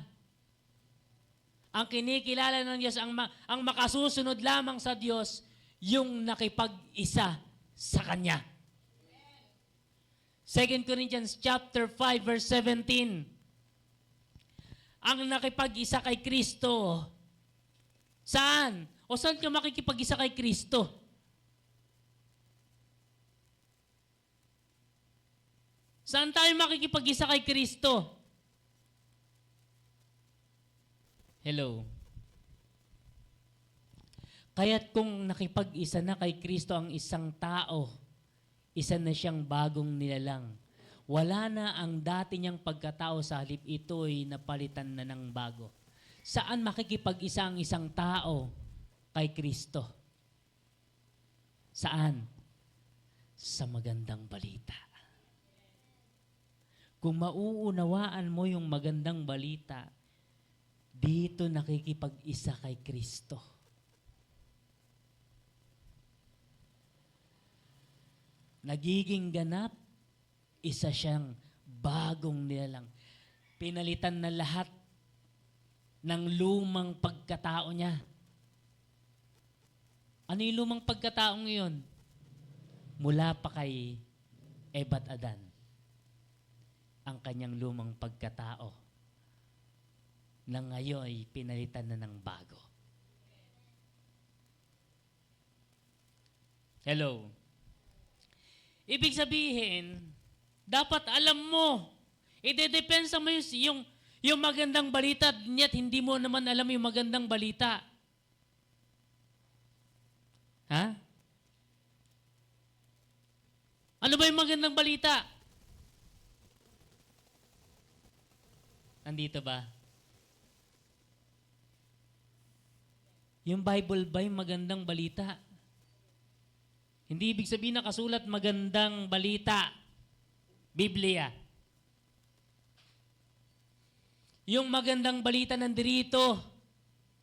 Ang kinikilala ng Diyos, ang makasusunod lamang sa Diyos, yung nakipag-isa sa Kanya. 2 Corinthians chapter 5 verse 17. Ang nakipag-isa kay Kristo, saan? O saan ka makikipag-isa kay Kristo? Saan tayo makikipag-isa kay Kristo? Hello. Kaya't kung nakipag-isa na kay Kristo ang isang tao, isa na siyang bagong nilalang. Wala na ang dati niyang pagkatao, sa halip ito'y napalitan na ng bago. Saan makikipag-isa ang isang tao kay Kristo? Saan? Sa magandang balita. Kung mauunawaan mo yung magandang balita, dito nakikipag-isa kay Kristo. Nagiging ganap, isa siyang bagong nilalang. Pinalitan na lahat ng lumang pagkatao niya. Ano yung lumang pagkatao ngayon? Mula pa kay Eva at Adan, ang kanyang lumang pagkatao na ngayon ay pinalitan na ng bago. Hello. Ibig sabihin, dapat alam mo, idedepensa mo yung magandang balita, niya't hindi mo naman alam yung magandang balita. Ha? Ano ba yung magandang balita? Nandito ba? Yung Bible ba yung magandang balita? Hindi ibig sabihin nakasulat magandang balita. Biblia. Yung magandang balita nandirito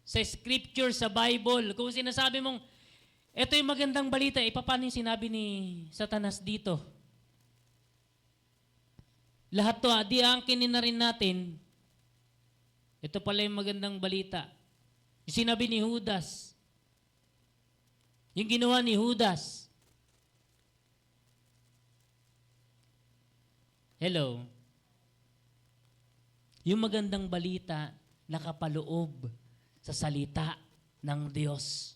sa scripture, sa Bible. Kung sinasabi mong, ito yung magandang balita, paano yung sinabi ni Satanas dito? Lahat to, di angkinin na rin natin. Ito pala yung magandang balita. Yung sinabi ni Judas. Yung ginawa ni Judas. Hello. Yung magandang balita nakapaloob sa salita ng Diyos.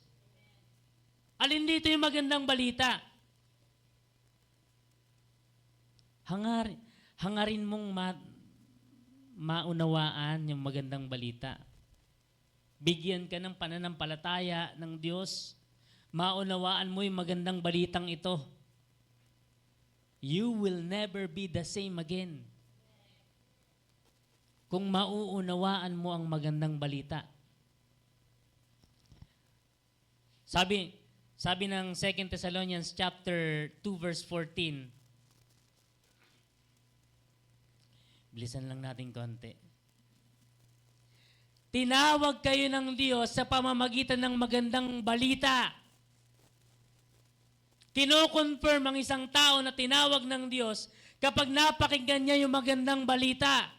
Alin dito yung magandang balita? Hangarin mong maunawaan yung magandang balita. Bigyan ka ng pananampalataya ng Diyos. Maunawaan mo yung magandang balitang ito. You will never be the same again. Kung mauunawaan mo ang magandang balita. Sabi ng 2 Thessalonians chapter 2 verse 14. Bilisan lang natin konti. Tinawag kayo ng Diyos sa pamamagitan ng magandang balita. Kino-confirm ang isang tao na tinawag ng Diyos kapag napakinggan niya yung magandang balita.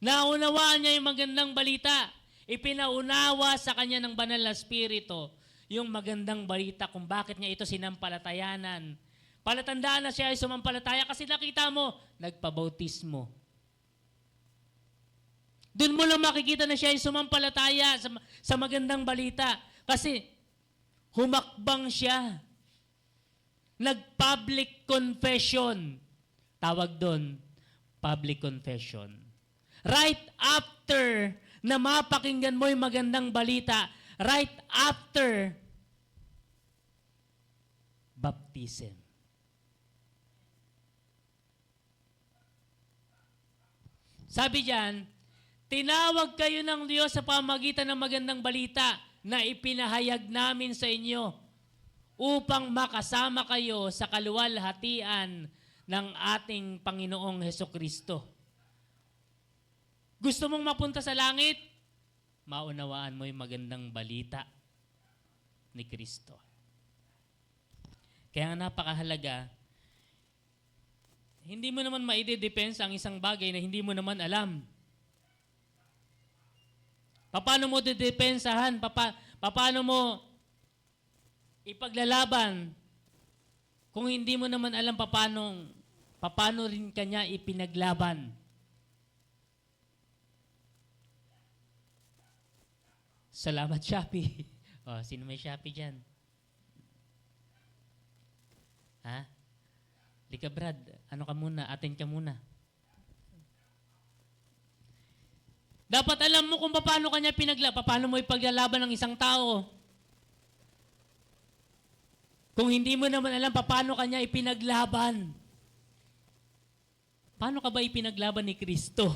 Naunawaan niya yung magandang balita. Ipinaunawa sa kanya ng banal na Espiritu yung magandang balita kung bakit niya ito sinampalatayanan. Palatandaan na siya ay sumampalataya kasi nakita mo, nagpabautismo. Doon mo lang makikita na siya ay sumampalataya sa magandang balita. Kasi humakbang siya. Nag-public confession. Tawag doon, public confession. Right after na mapakinggan mo yung magandang balita, right after baptism. Sabi diyan, tinawag kayo ng Diyos sa pamamagitan ng magandang balita na ipinahayag namin sa inyo upang makasama kayo sa kaluwalhatian ng ating Panginoong Hesukristo. Gusto mong mapunta sa langit? Maunawaan mo yung magandang balita ni Kristo. Kaya nga napakahalaga, hindi mo naman maidedepensa ang isang bagay na hindi mo naman alam. Paano mo didepensahan? Paano mo ipaglalaban kung hindi mo naman alam paano rin kanya ipinaglaban? Salamat, Shopee. Oh, sino may Shopee dyan? Ha? Lika, Brad. Ano ka muna? Attend ka muna. Dapat alam mo kung paano kanya paano mo ipaglalaban ng isang tao. Kung hindi mo naman alam paano kanya ipinaglaban. Paano ka ba ipinaglaban ni Kristo?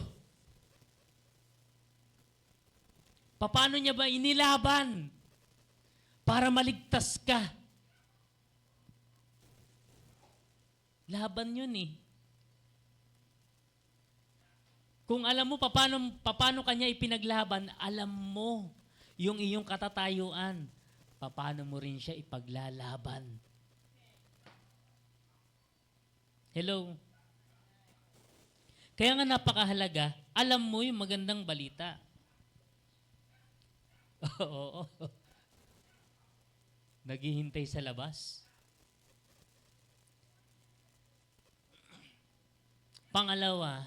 Paano niya ba inilaban para maligtas ka? Laban yun eh. Kung alam mo paano kanya ipinaglaban, alam mo yung iyong katatayuan. Paano mo rin siya ipaglalaban. Hello? Kaya nga napakahalaga, alam mo yung magandang balita. Oo. Naghihintay sa labas. Pangalawa,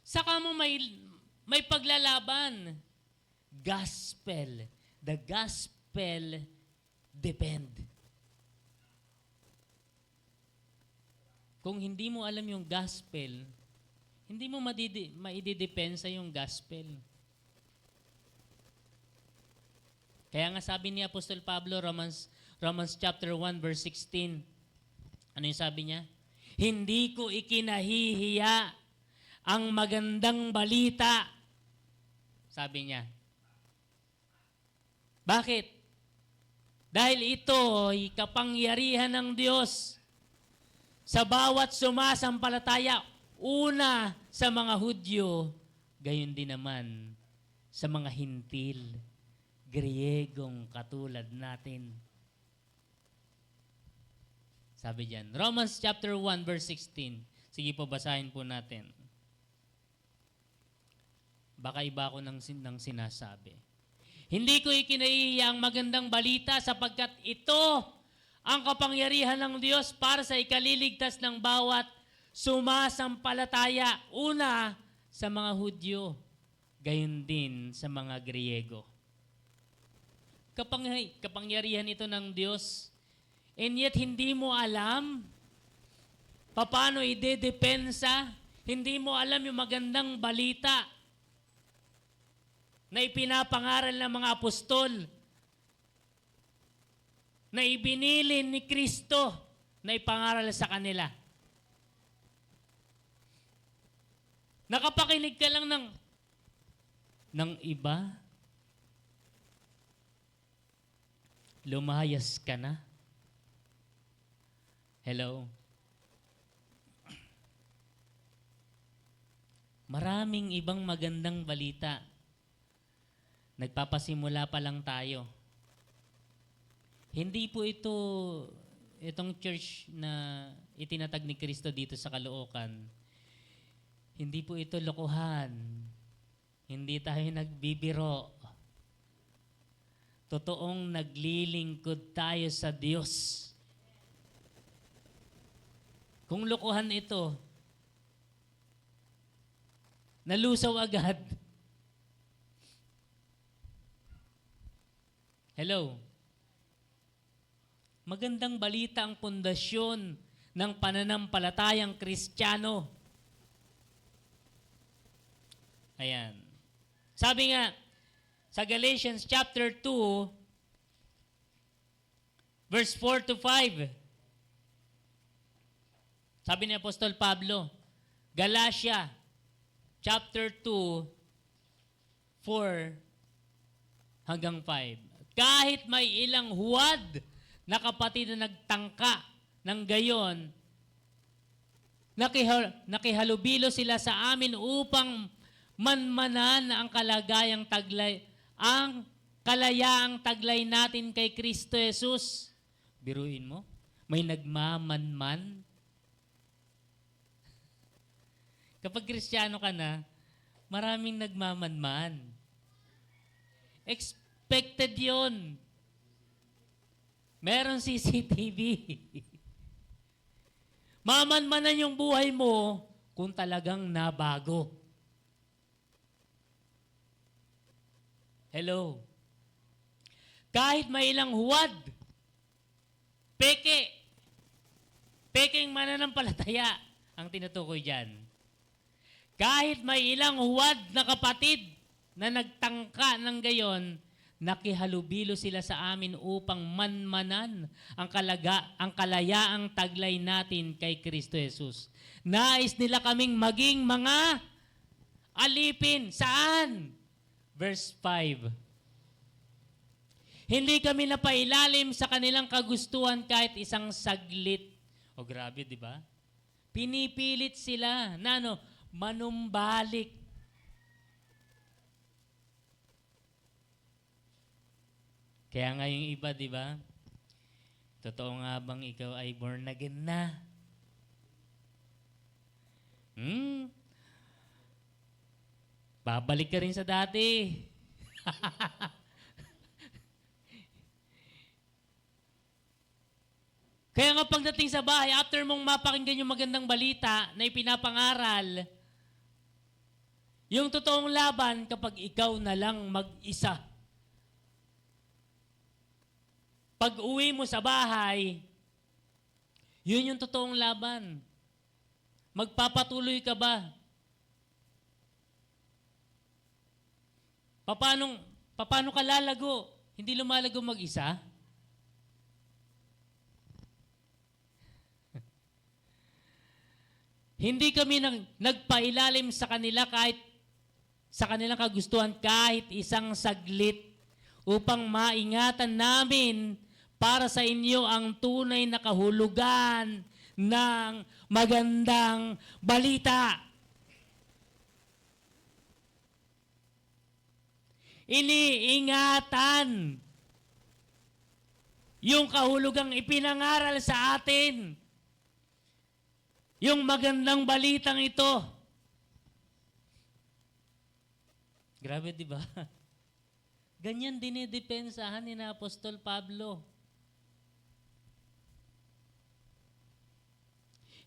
saka mo may paglalaban. Gospel. The gospel depend. Kung hindi mo alam yung gospel, hindi mo maididepensa yung gospel. Kaya nga sabi ni Apostol Pablo, Romans chapter 1 verse 16, ano yung sabi niya? Hindi ko ikinahihiya ang magandang balita. Sabi niya. Bakit? Dahil ito ay kapangyarihan ng Diyos sa bawat sumasampalataya, una sa mga Hudyo, gayon din naman sa mga Hintil, Griegong katulad natin. Sabi diyan, Romans chapter 1 verse 16. Sige po, basahin po natin. Baka iba ako ng sinasabi. Hindi ko ikinahihiya ang magandang balita sapagkat ito ang kapangyarihan ng Diyos para sa ikaliligtas ng bawat sumasampalataya. Una, sa mga Hudyo, gayon din sa mga Griego. Kapangyarihan ito ng Diyos. And yet, hindi mo alam paano idedepensa. Hindi mo alam yung magandang balita na ipinapangaral ng mga apostol, na ibinilin ni Kristo na ipangaral sa kanila. Nakapakinig ka lang ng iba, lumayas ka na. Hello? Maraming ibang magandang balita. Nagpapasimula pa lang tayo. Hindi po itong church na itinatag ni Kristo dito sa Caloocan, hindi po ito lokohan. Hindi tayo nagbibiro. Totoong naglilingkod tayo sa Diyos. Kung lokohan ito, nalusaw agad. Hello? Magandang balita ang pundasyon ng pananampalatayang Kristiyano. Ayan. Sabi nga, sa Galatians chapter 2, verse 4 to 5, sabi ni Apostol Pablo, Galatia chapter 2, 4 hanggang 5. Kahit may ilang huwad na kapatid na nagtangka ng gayon, nakihalubilo sila sa amin upang manmanan ang kalayaang taglay natin kay Kristo Jesus. Biruin mo, May nagmamanman. Kapag Kristiyano ka na, maraming nagmamanman. Expected yun. Meron CCTV. Mamanmanan yung buhay mo kung talagang nabago. Hello? Kahit may ilang huwad, peking mananampalataya ang tinutukoy dyan. Kahit may ilang huwad na kapatid na nagtangka ng gayon, nakihalubilo sila sa amin upang manmanan ang kalayaang taglay natin kay Kristo Jesus. Nais nila kaming maging mga alipin. Saan? Verse 5. Hindi kami napailalim sa kanilang kagustuhan kahit isang saglit. O grabe, di ba? Pinipilit sila na manumbalik. Kaya nga yung iba, di ba? Totoo nga bang ikaw ay born again na? Babalik ka rin sa dati. Kaya nga pagdating sa bahay, after mong mapakinggan yung magandang balita na ipinapangaral, yung totoong laban kapag ikaw na lang mag-isa. Pag uwi mo sa bahay, yun yung totoong laban. Magpapatuloy ka ba? Paano ka lalago? Hindi lumalago mag-isa? Hindi kami nagpailalim sa kanila kahit sa kanilang kagustuhan kahit isang saglit upang maingatan namin para sa inyo ang tunay na kahulugan ng magandang balita. Iniingatan yung kahulugang ipinangaral sa atin. Yung magandang balitang ito. Grabe, di ba? Ganyan dinidepensahan ni na Apostol Pablo.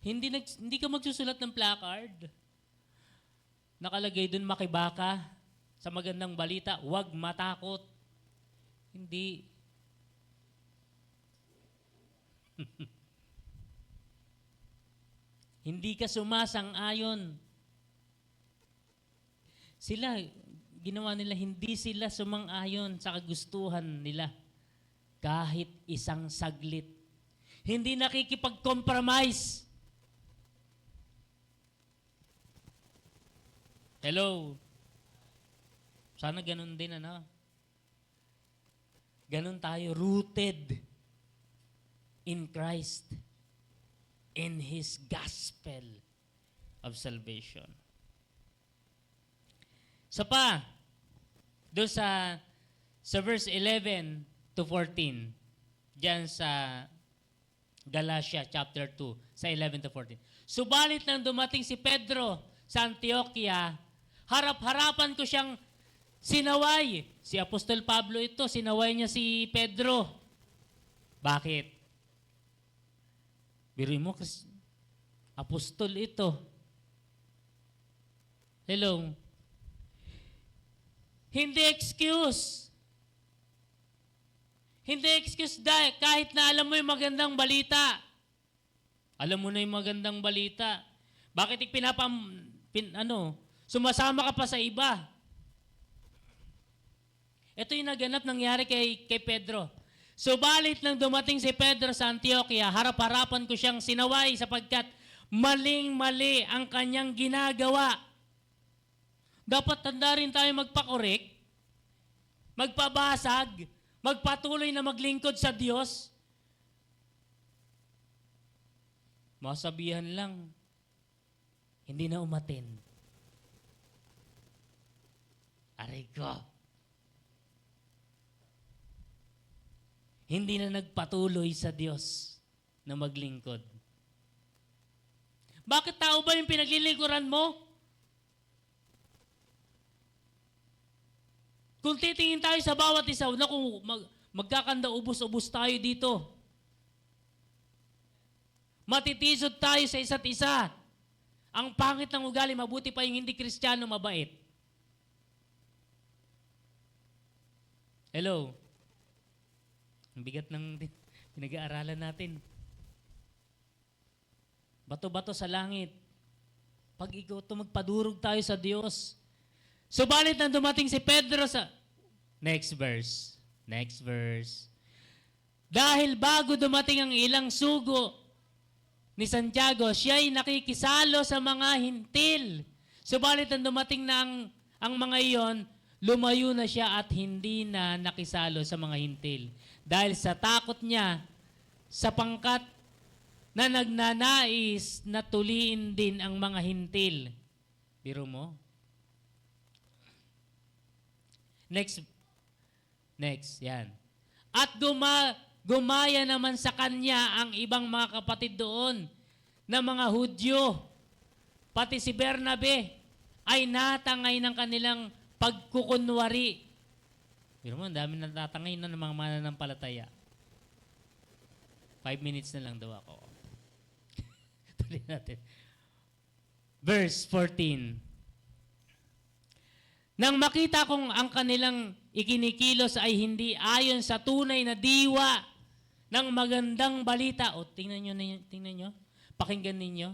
Hindi ka magsusulat ng placard. Nakalagay dun makibaka sa magandang balita, huwag matakot. Hindi. Hindi ka sumasang-ayon. Sila, ginawa nila, hindi sila sumang-ayon sa kagustuhan nila. Kahit isang saglit. Hindi nakikipag-compromise. Hello? Sana ganun din, Ganun tayo, rooted in Christ. In His gospel of salvation. Doon sa verse 11 to 14, diyan sa Galatia chapter 2, sa 11 to 14. Subalit nang dumating si Pedro sa Antioquia, harap-harapan ko siyang sinaway. Si Apostol Pablo ito, sinaway niya si Pedro. Bakit? Biruin mo, apostol ito. Hello? Hindi excuse. Hindi excuse dahil kahit na alam mo yung magandang balita. Alam mo na yung magandang balita. Bakit sumasama ka pa sa iba? Ito yung naganap nangyari kay Pedro. Subalit nang dumating si Pedro sa Antioquia, harap-harapan ko siyang sinaway sapagkat maling-mali ang kanyang ginagawa. Dapat tanda rin tayo magpakorek, magpabasag, magpatuloy na maglingkod sa Diyos. Masabihan lang, hindi na umatin. Aray ko. Hindi na nagpatuloy sa Diyos. na maglingkod. Bakit tao ba yung pinaglilingkuran mo? Kung titingin tayo sa bawat isa, naku, magkakanda ubos-ubos tayo dito. Matitisod tayo sa isa't isa. Ang pangit ng ugali, mabuti pa yung hindi Kristiyano mabait. Hello? Ang bigat ng pinag-aaralan natin. Bato-bato sa langit. Pag ikaw magpadurog tayo sa Diyos. Subalit nang dumating si Pedro sa... Next verse. Next verse. Dahil bago dumating ang ilang sugo ni Santiago, siya ay nakikisalo sa mga hintil. Subalit nang dumating na ang mga iyon, lumayo na siya at hindi na nakisalo sa mga hintil. Dahil sa takot niya, sa pangkat na nagnanais na tuliin din ang mga hintil. Biro mo? Next, yan. At gumaya naman sa kanya ang ibang mga kapatid doon na mga Hudyo. Pati si Bernabe ay natangay ng kanilang pagkukunwari. Pero mo, ang dami natatangay na ng mga mananampalataya. 5 minutes na lang daw ako. Tuloy natin. Verse 14. Nang makita kong ang kanilang ikinikilos ay hindi ayon sa tunay na diwa ng magandang balita. O, tingnan nyo. Pakinggan ninyo.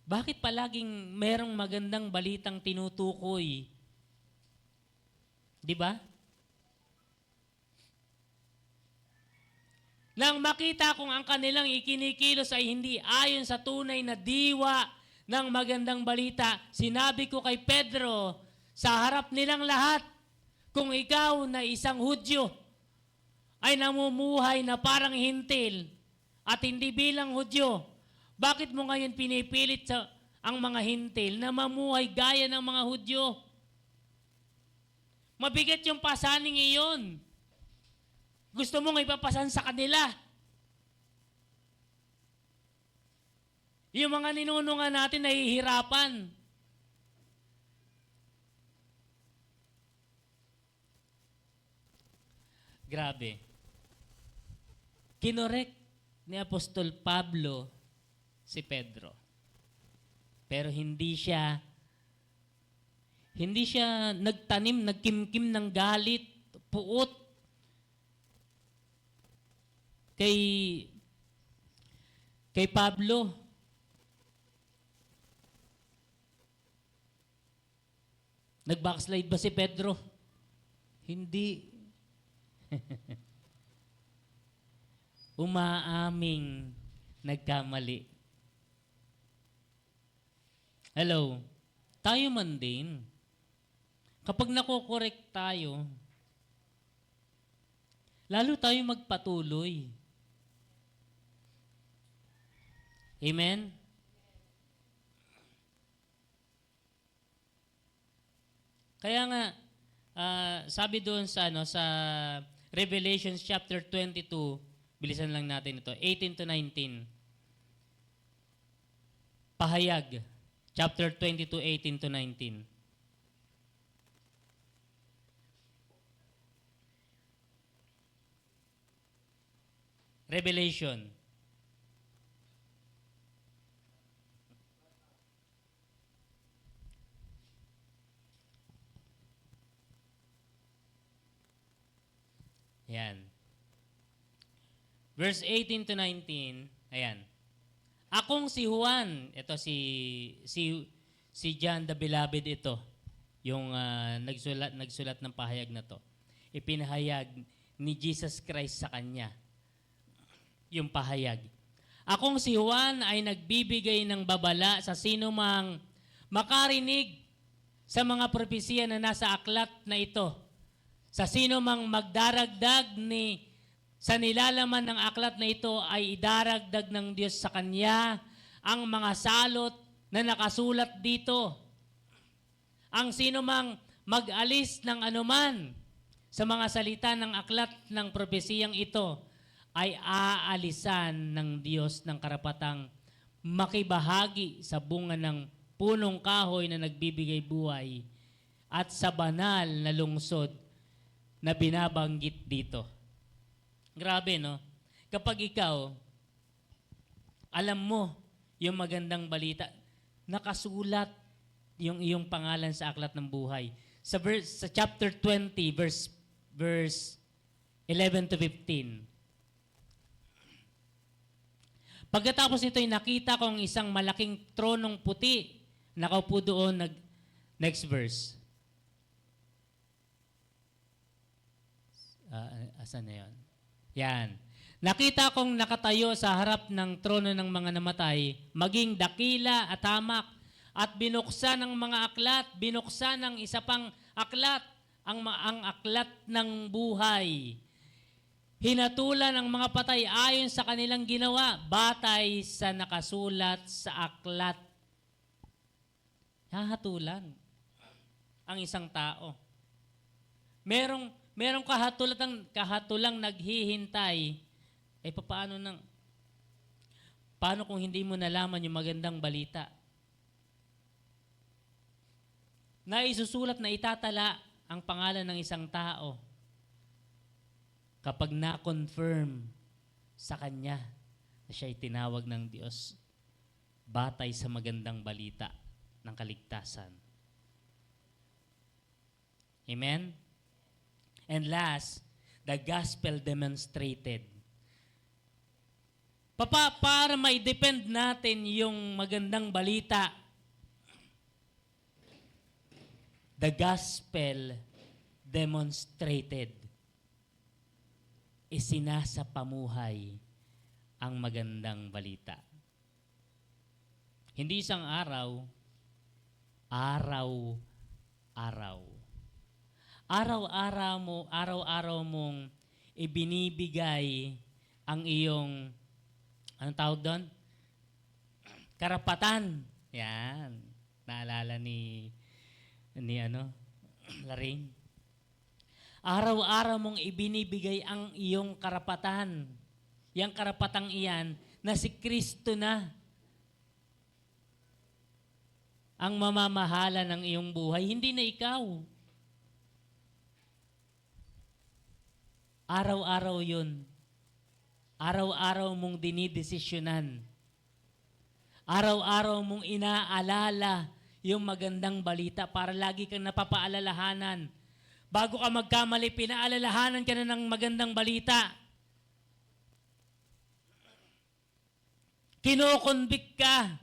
Bakit palaging merong magandang balitang tinutukoy? Di ba? Nang makita kong ang kanilang ikinikilos ay hindi ayon sa tunay na diwa ng magandang balita, sinabi ko kay Pedro sa harap nilang lahat, kung ikaw na isang Hudyo ay namumuhay na parang hintil at hindi bilang Hudyo, bakit mo ngayon pinipilit ang mga hintil na mamuhay gaya ng mga Hudyo? Mabigat yung pasaning iyon. Gusto mong ipapasan sa kanila. Yung mga ninunungan natin nahihirapan. Grabe. Kinorek ni Apostol Pablo si Pedro. Pero hindi siya nagtanim, nagkimkim ng galit, puot kay Pablo. Nag-backslide ba si Pedro? Hindi. Umaaming nagkamali. Hello? Tayo man din. Kapag nakokorek tayo, lalo tayo magpatuloy. Amen? Kaya nga, sabi doon sa Revelation chapter 22, bilisan lang natin ito, 18 to 19. Pahayag, chapter 22, 18 to 19. Revelation. Ayan. Verse 18 to 19, ayan. Akong si Juan, ito si John the Beloved ito, yung nagsulat ng pahayag na to. Ipinahayag ni Jesus Christ sa kanya. Yung pahayag. Akong si Juan ay nagbibigay ng babala sa sino mang makarinig sa mga propesiya na nasa aklat na ito. Sa sino mang magdaragdag sa nilalaman ng aklat na ito ay idaragdag ng Diyos sa kanya ang mga salot na nakasulat dito. Ang sino mang mag-alis ng anuman sa mga salita ng aklat ng propesiyang ito ay aalisan ng Diyos ng karapatang makibahagi sa bunga ng punong kahoy na nagbibigay buhay at sa banal na lungsod na binabanggit dito. Grabe, no? Kapag ikaw, alam mo yung magandang balita, nakasulat yung iyong pangalan sa aklat ng buhay. Sa chapter 20, verse 11 to 15. Pagkatapos nito ay nakita ko ang isang malaking tronong puti. Nakaupo doon, next verse. Asan na yun? Yan. Nakita kong nakatayo sa harap ng trono ng mga namatay, maging dakila at hamak, at binuksan ng mga aklat, binuksan ng isa pang aklat, ang aklat ng buhay. Hinatulan ang mga patay ayon sa kanilang ginawa, batay sa nakasulat sa aklat. Hahatulan ang isang tao. Merong kahatulang naghihintay. Paano kung hindi mo nalaman yung magandang balita? Na isusulat na itatala ang pangalan ng isang tao kapag na-confirm sa kanya na siya'y tinawag ng Diyos batay sa magandang balita ng kaligtasan. Amen? And last, the gospel demonstrated. Para ma-depend natin yung magandang balita, the gospel demonstrated. Isinasapamuhay ang magandang balita. Hindi isang araw, araw-araw. Araw-araw mong ibinibigay ang iyong, anong tawag doon? Karapatan. Yan. Naalala ni Laring. Araw-araw mong ibinibigay ang iyong karapatan. Yang karapatang iyan na si Kristo na ang mamamahala ng iyong buhay, hindi na ikaw. Araw-araw yun. Araw-araw mong dinidesisyonan. Araw-araw mong inaalala yung magandang balita para lagi kang napapaalalahanan. Bago ka magkamali, pinaalalahanan ka na ng magandang balita. Kinokonvict ka.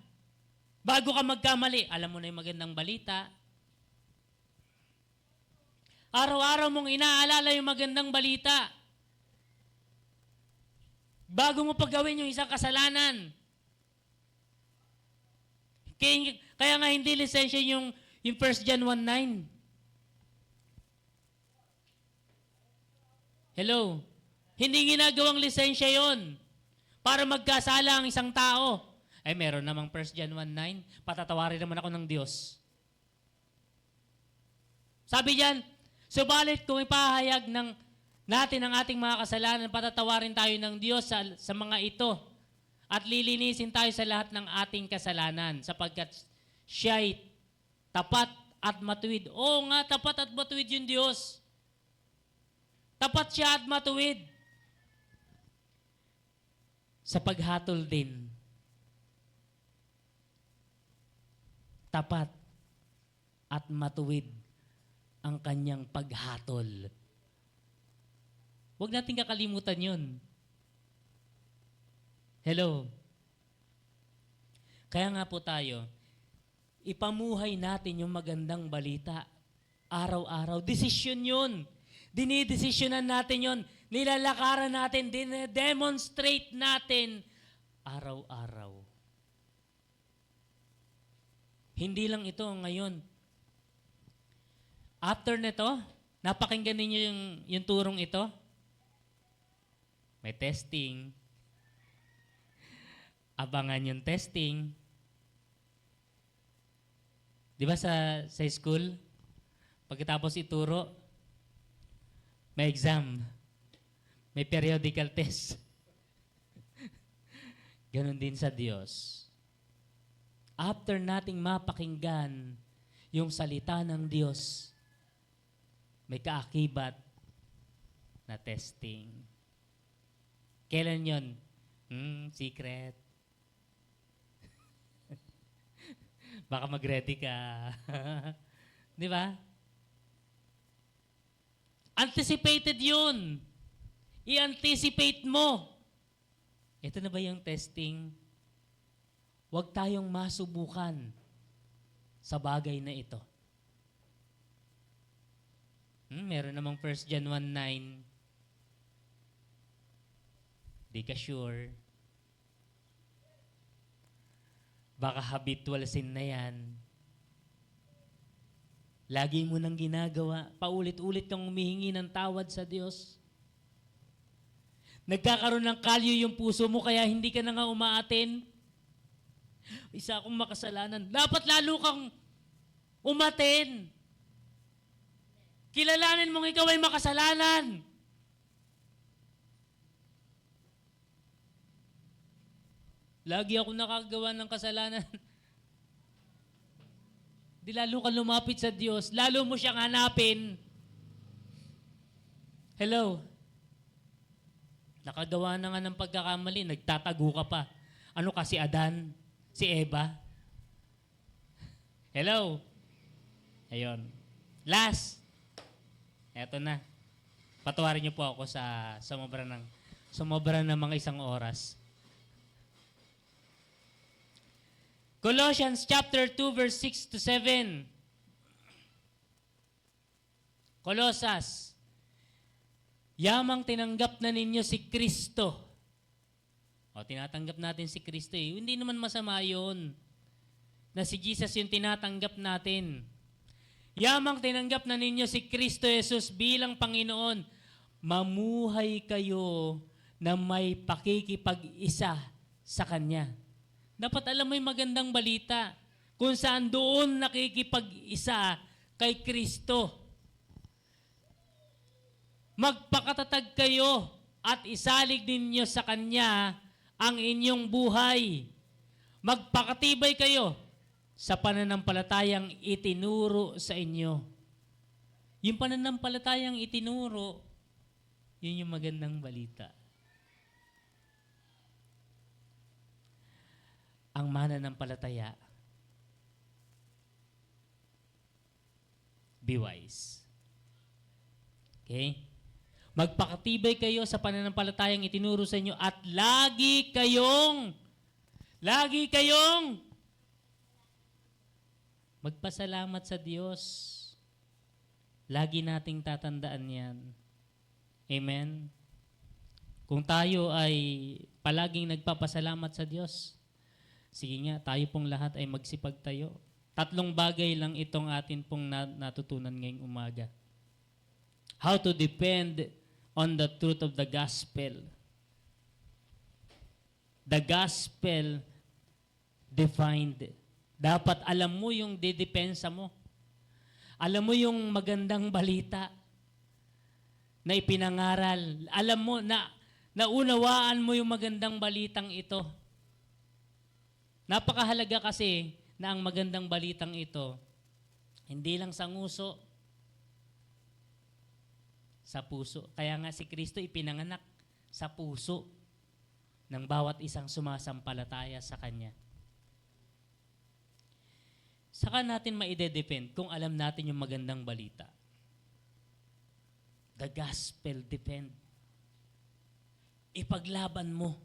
Bago ka magkamali, alam mo na yung magandang balita. Araw-araw mong inaalala yung magandang balita. Bago mo paggawin yung isang kasalanan. Kaya nga hindi lisensya yung 1 John 1:9. Hello? Hindi ginagawang lisensya yon para magkasala ang isang tao. Ay, meron namang 1 John 1:9. Patatawarin naman ako ng Diyos. Sabi diyan, subalit kung ipahayag natin ang ating mga kasalanan, patatawarin tayo ng Diyos sa mga ito at lilinisin tayo sa lahat ng ating kasalanan sapagkat siya'y tapat at matuwid. Oo nga, tapat at matuwid yung Diyos. Tapat siya at matuwid. Sa paghatol din. Tapat at matuwid ang kanyang paghatol. Huwag natin kakalimutan yun. Hello? Kaya nga po tayo, ipamuhay natin yung magandang balita. Araw-araw. Desisyon yun. Dinidesisyonan natin yon, nilalakaran natin, dinedemonstrate natin araw-araw. Hindi lang ito ngayon. After nito, napakinggan ninyo yung turong ito. May testing. Abangan yung testing. Di ba sa school, pagkatapos ituro, may exam. May periodical test. Ganon din sa Diyos. After nating mapakinggan yung salita ng Diyos, may kaakibat na testing. Kailan yon? Secret. Baka mag-ready ka. Di ba? Anticipated yun. I-anticipate mo. Ito na ba yung testing? Huwag tayong masubukan sa bagay na ito. Meron namang 1 John 1:9. Di ka sure. Baka habitual sin na yan. Lagi mo nang ginagawa. Paulit-ulit kang humihingi ng tawad sa Diyos. Nagkakaroon ng kalyo yung puso mo kaya hindi ka na nga umaaten. Isa akong makasalanan. Dapat lalo kang umaten. Kilalanin mong ikaw ay makasalanan. Lagi ako nakagawa ng kasalanan. Di lalo ka lumapit sa Diyos. Lalo mo siyang hanapin. Hello? Nakagawa na nga ng pagkakamali, nagtatago ka pa. Ano ka, si Adan? Si Eva? Hello? Ayun. Last. Eto na. Patawarin niyo po ako sa sumobra ng mga isang oras. Colossians chapter 2 verse 6 to 7. Colosas, yamang tinanggap na ninyo si Kristo. O, tinatanggap natin si Kristo eh. Hindi naman masama yun na si Jesus yung tinatanggap natin. Yamang tinanggap na ninyo si Kristo Jesus bilang Panginoon, mamuhay kayo na may pakikipag-isa sa Kanya. Dapat alam mo yung magandang balita kung saan doon nakikipag-isa kay Kristo. Magpakatatag kayo at isalig ninyo sa Kanya ang inyong buhay. Magpakatibay kayo sa pananampalatayang itinuro sa inyo. Yung pananampalatayang itinuro, yun yung magandang balita. Ang mananampalataya, be wise. Okay? Magpakatibay kayo sa pananampalatayang itinuro sa inyo at lagi kayong magpasalamat sa Diyos. Lagi nating tatandaan yan. Amen? Kung tayo ay palaging nagpapasalamat sa Diyos, sige nga, tayo pong lahat ay magsipag tayo. 3 bagay lang itong atin pong natutunan ngayong umaga. How to depend on the truth of the gospel. The gospel defined. Dapat alam mo yung didepensa mo. Alam mo yung magandang balita na ipinangaral. Alam mo na naunawaan mo yung magandang balitang ito. Napakahalaga kasi na ang magandang balitang ito, hindi lang sa nguso, sa puso. Kaya nga si Kristo ipinanganak sa puso ng bawat isang sumasampalataya sa Kanya. Saka natin maide-depend kung alam natin yung magandang balita. The gospel depend. Ipaglaban mo.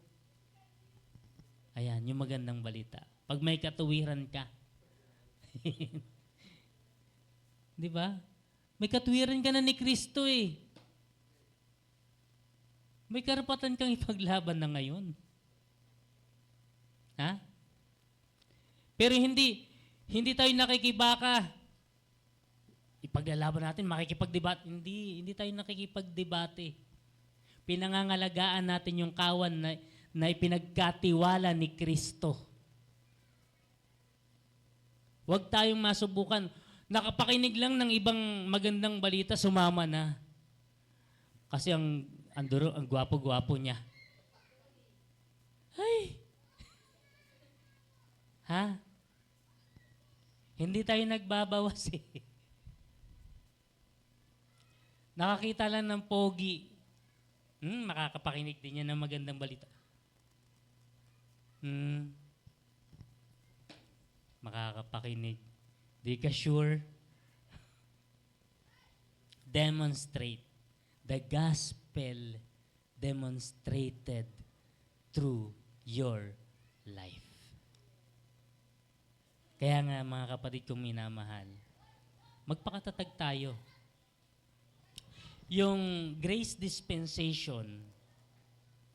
Ayan, yung magandang balita. Pag may katuwiran ka. Di ba? May katuwiran ka na ni Kristo eh. May karapatan kang ipaglaban na ngayon. Ha? Pero hindi tayo nakikibaka. Ipaglalaban natin, makikipagdebate. Hindi tayo nakikipagdebate. Pinangangalagaan natin yung kawan na ipinagkatiwala ni Kristo. Huwag tayong masubukan. Nakapakinig lang ng ibang magandang balita, sumama na. Kasi ang gwapo-gwapo niya. Ay! Ha? Hindi tayo nagbabawas eh. Nakakita lang ng pogi. Makakapakinig din yan ng magandang balita. Makakapakinig. Di ka sure? Demonstrate. The gospel demonstrated through your life. Kaya nga mga kapatid kong minamahal, magpakatatag tayo. Yung grace dispensation,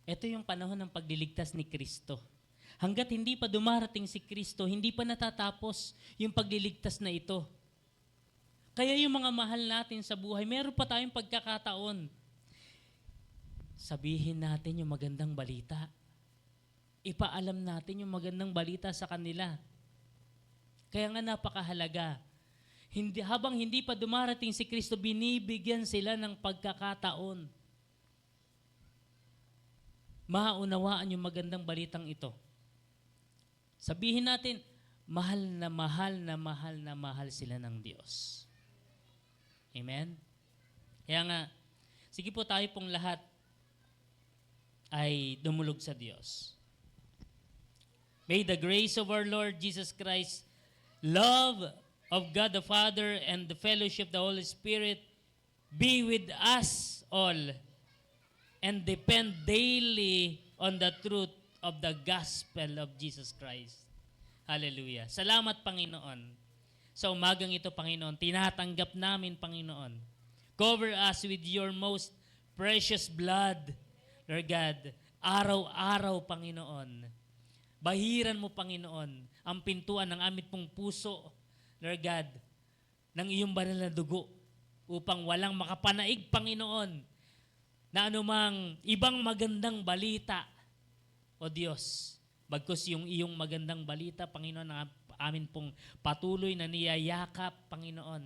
ito yung panahon ng pagliligtas ni Kristo. Hanggat hindi pa dumarating si Kristo, hindi pa natatapos yung pagliligtas na ito. Kaya yung mga mahal natin sa buhay, meron pa tayong pagkakataon. Sabihin natin yung magandang balita. Ipaalam natin yung magandang balita sa kanila. Kaya nga napakahalaga. Habang hindi pa dumarating si Kristo, binibigyan sila ng pagkakataon. Maunawaan yung magandang balitang ito. Sabihin natin, mahal na mahal na mahal na mahal sila ng Diyos. Amen? Kaya nga, sige po tayo pong lahat ay dumulog sa Diyos. May the grace of our Lord Jesus Christ, love of God the Father, and the fellowship of the Holy Spirit be with us all and depend daily on the truth of the gospel of Jesus Christ. Hallelujah. Salamat, Panginoon. Sa umagang ito, Panginoon, tinatanggap namin, Panginoon. Cover us with your most precious blood, Lord God, araw-araw, Panginoon. Bahiran mo, Panginoon, ang pintuan ng aming pong puso, Lord God, ng iyong banal na dugo upang walang makapanaig, Panginoon, na anumang ibang magandang balita, O Diyos, bagkus yung iyong magandang balita, Panginoon, ang amin pong patuloy na niyayakap, Panginoon,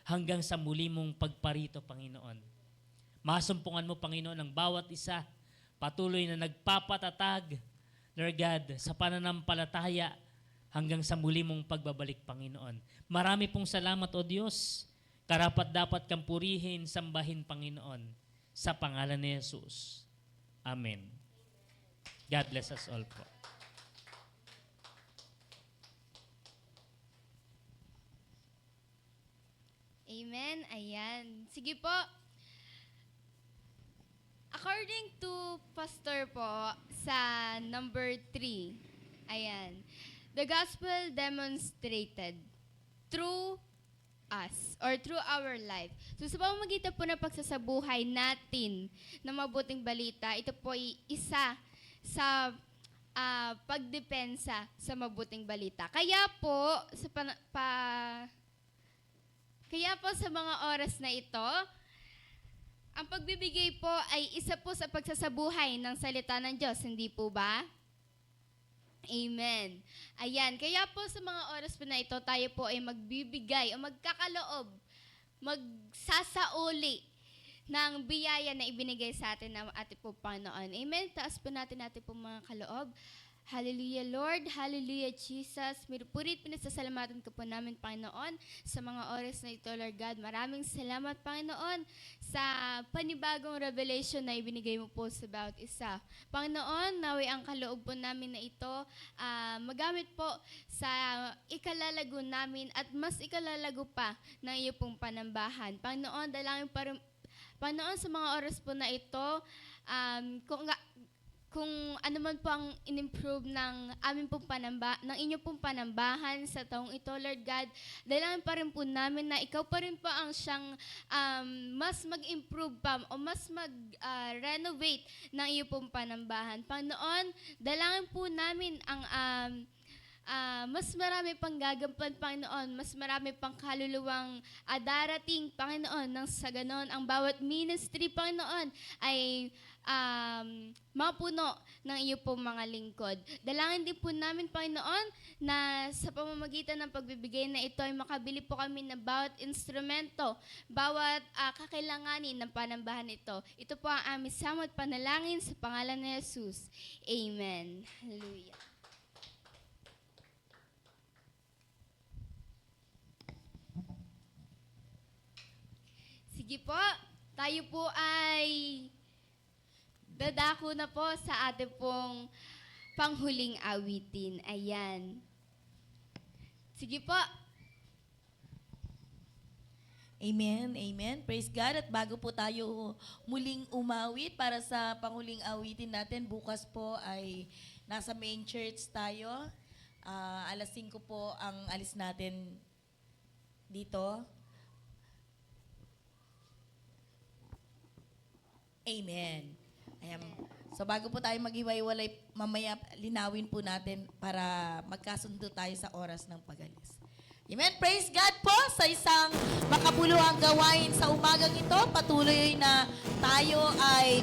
hanggang sa muli mong pagparito, Panginoon. Masumpungan mo, Panginoon, ang bawat isa, patuloy na nagpapatatag, Lord God, sa pananampalataya, hanggang sa muli mong pagbabalik, Panginoon. Marami pong salamat, O Diyos. Karapat dapat kang purihin, sambahin, Panginoon. Sa pangalan ni Jesus. Amen. God bless us all po. Amen. Ayan. Sige po. According to Pastor po, sa number 3, ayan. The gospel demonstrated through us or through our life. So sa pamamagitan po ng pagsasabuhay natin ng mabuting balita, ito po ay isa sa pagdepensa sa mabuting balita. Kaya po sa mga oras na ito, ang pagbibigay po ay isa po sa pagsasabuhay ng salita ng Diyos, hindi po ba? Amen. Ayan, kaya po sa mga oras po na ito, tayo po ay magbibigay o magkakaloob, magsasauli ng biyaya na ibinigay sa atin ng ating po Panginoon. Amen. Taas po natin po mga kaloob. Hallelujah, Lord. Hallelujah, Jesus. Purit pinasasalamatan ko po namin, Panginoon, sa mga oras na ito, Lord God. Maraming salamat, Panginoon, sa panibagong revelation na ibinigay mo po sa bawat isa. Panginoon, naway ang kaloob po namin na ito magamit po sa ikalalago namin at mas ikalalago pa ng iyo pong panambahan. Panginoon, dalangin pa rin, Panginoon, sa mga oras po na ito, kung ano man po ang in-improve ng aming pong ng inyo pong panambahan sa taong ito, Lord God, dalangin pa rin po namin na ikaw pa rin po ang siyang mas mag-improve pa o mas mag-renovate ng iyo pong panambahan. Panginoon, dalangin po namin ang mas marami pang gagampan, Panginoon, mas marami pang kaluluwang darating, Panginoon, nang sa ganon ang bawat ministry, Panginoon, ay mapuno ng iyo pong mga lingkod. Dalangin din po namin, Panginoon, na sa pamamagitan ng pagbibigay na ito ay makabili po kami ng bawat instrumento, bawat kakailanganin ng panambahan ito. Ito po ang aming samot panalangin sa pangalan ni Jesus. Amen. Hallelujah. Sige po, tayo po ay dadako na po sa ating pong panghuling awitin. Ayan. Sige po. Amen, amen. Praise God. At bago po tayo muling umawit para sa panghuling awitin natin, bukas po ay nasa main church tayo. Alas 5 po ang alis natin dito. Amen. Ayan. So bago po tayo maghiwa-hiwalay, mamaya linawin po natin para magkasundo tayo sa oras ng pag-alis. Amen. Praise God po sa isang makabuluhang gawain sa umagang ito. Patuloy na tayo ay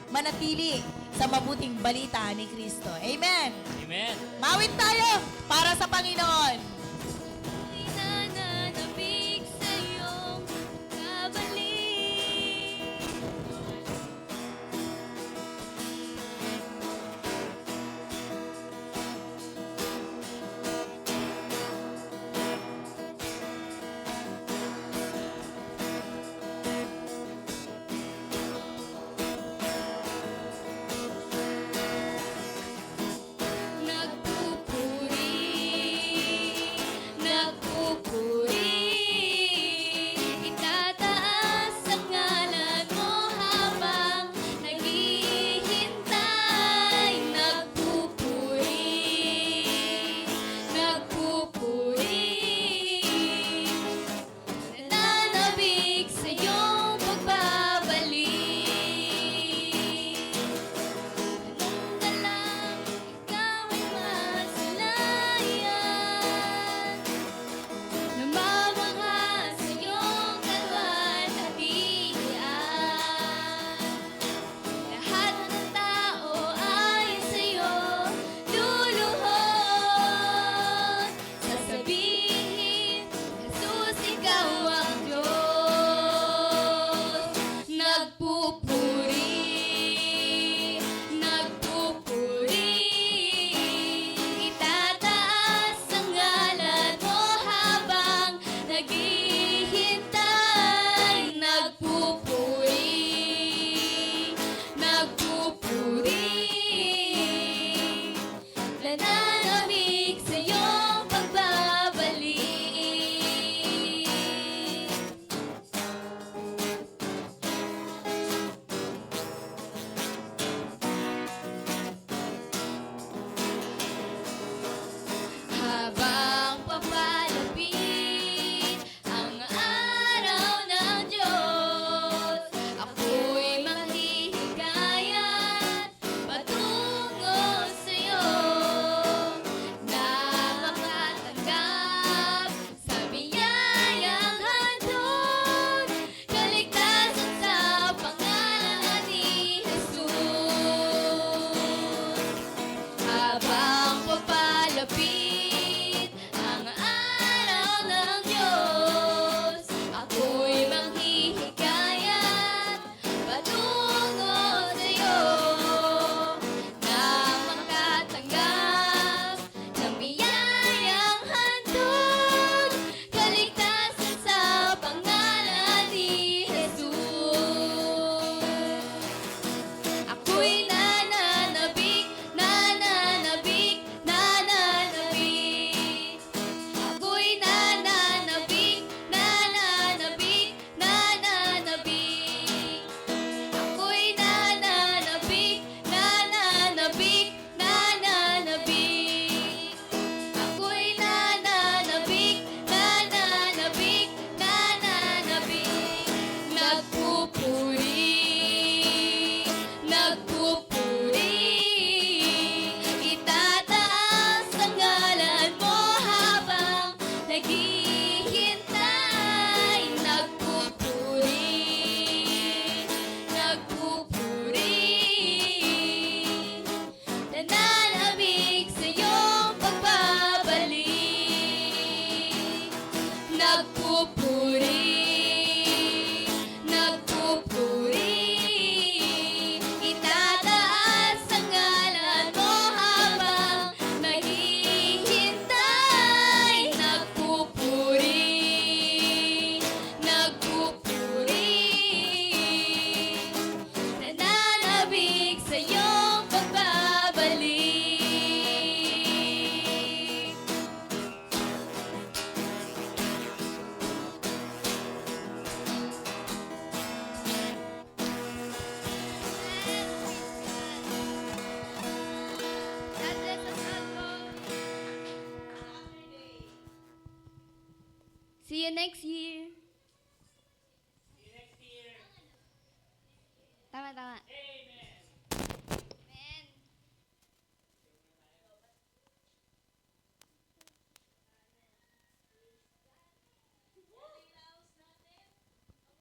manatili sa mabuting balita ni Kristo. Amen. Amen. Mawit tayo para sa Panginoon. Nananabig sa iyong kabalik. Nagpupuri See you next year. Tama, tama.